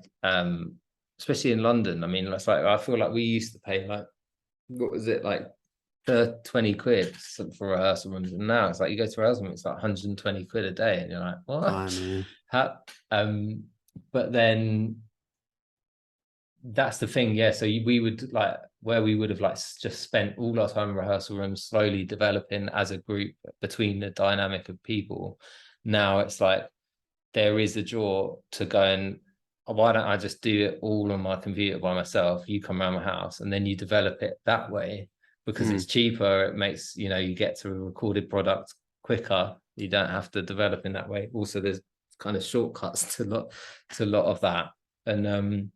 especially in London, I mean, it's like, I feel like we used to pay like, what was it, like 20 quid for rehearsal rooms, and now it's like, you go to rehearsal room, it's like 120 quid a day, and you're like, what? How? But then that's the thing, yeah. So we would like, where we would have like just spent all our time in rehearsal rooms slowly developing as a group between the dynamic of people. Now it's like, there is a draw to go and, why don't I just do it all on my computer by myself? You come around my house, and then you develop it that way, because it's cheaper. It makes, you know, you get to a recorded product quicker. You don't have to develop in that way. Also, there's kind of shortcuts to a lot of that. And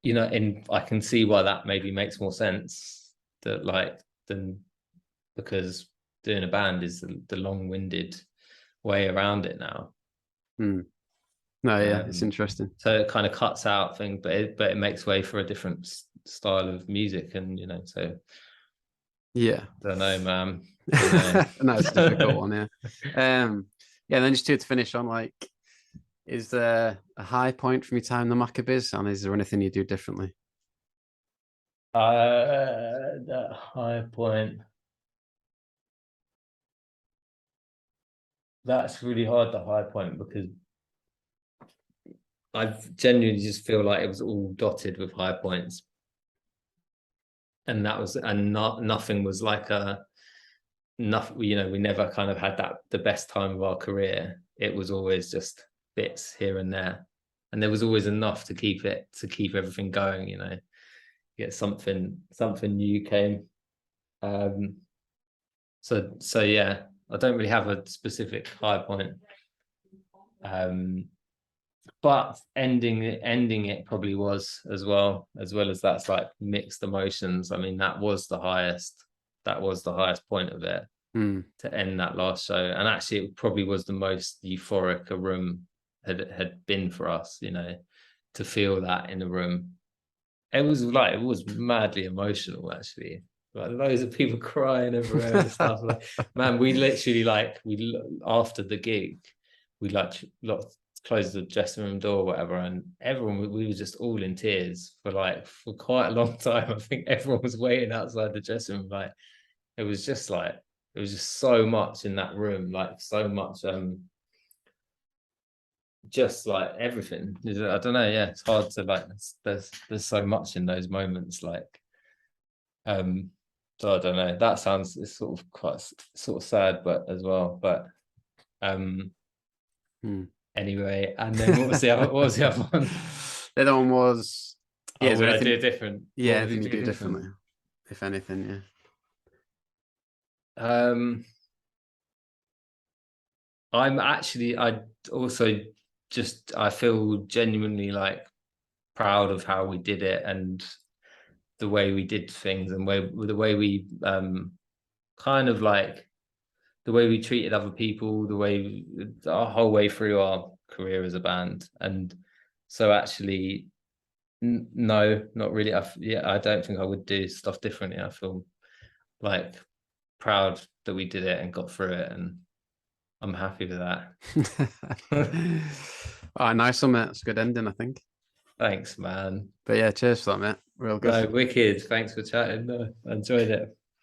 you know, and I can see why that maybe makes more sense, that like, than, because doing a band is the long-winded way around it now. No, yeah, it's interesting. So it kind of cuts out things, but it makes way for a different style of music, and you know, so yeah, I don't know, man. No, it's a difficult one, yeah. Yeah, then just to finish on, like, is there a high point from your time in the Maccabees, and is there anything you do differently? That high point. That's really hard, the high point, because I genuinely just feel like it was all dotted with high points, and nothing was like nothing. You know, we never kind of had the best time of our career. It was always just bits here and there, and there was always enough to keep everything going. You know, get something new came. So yeah, I don't really have a specific high point. But ending it probably was, as well as that's like mixed emotions. I mean, that was the highest point of it, to end that last show. And actually, it probably was the most euphoric a room had been for us, you know, to feel that in a room. It was madly emotional, actually. Like, loads of people crying everywhere and stuff. Like, man, we literally, like, after the gig, we like closed the dressing room door or whatever, and everyone, we were just all in tears for quite a long time. I think everyone was waiting outside the dressing room. Like, it was just so much in that room, like so much, just like everything. I don't know, yeah, it's hard to, like, there's so much in those moments, like, so I don't know, that sounds, it's sort of quite sort of sad, but as well, but anyway. And then what was the other one? The other one was, Yeah, Oh, is there would I anything? do it different? Yeah, What would anything you you do do different? differently, if anything? Yeah. I also just, I feel genuinely like proud of how we did it and the way we did things and the way we kind of like the way we treated other people, our whole way through our career as a band. And so actually, no, not really. I don't think I would do stuff differently. I feel like proud that we did it and got through it, and I'm happy with that. All right, nice one, mate. It's a good ending, I think. Thanks, man. But yeah, cheers for that, mate. Real good. No, wicked. Thanks for chatting. No, I enjoyed it.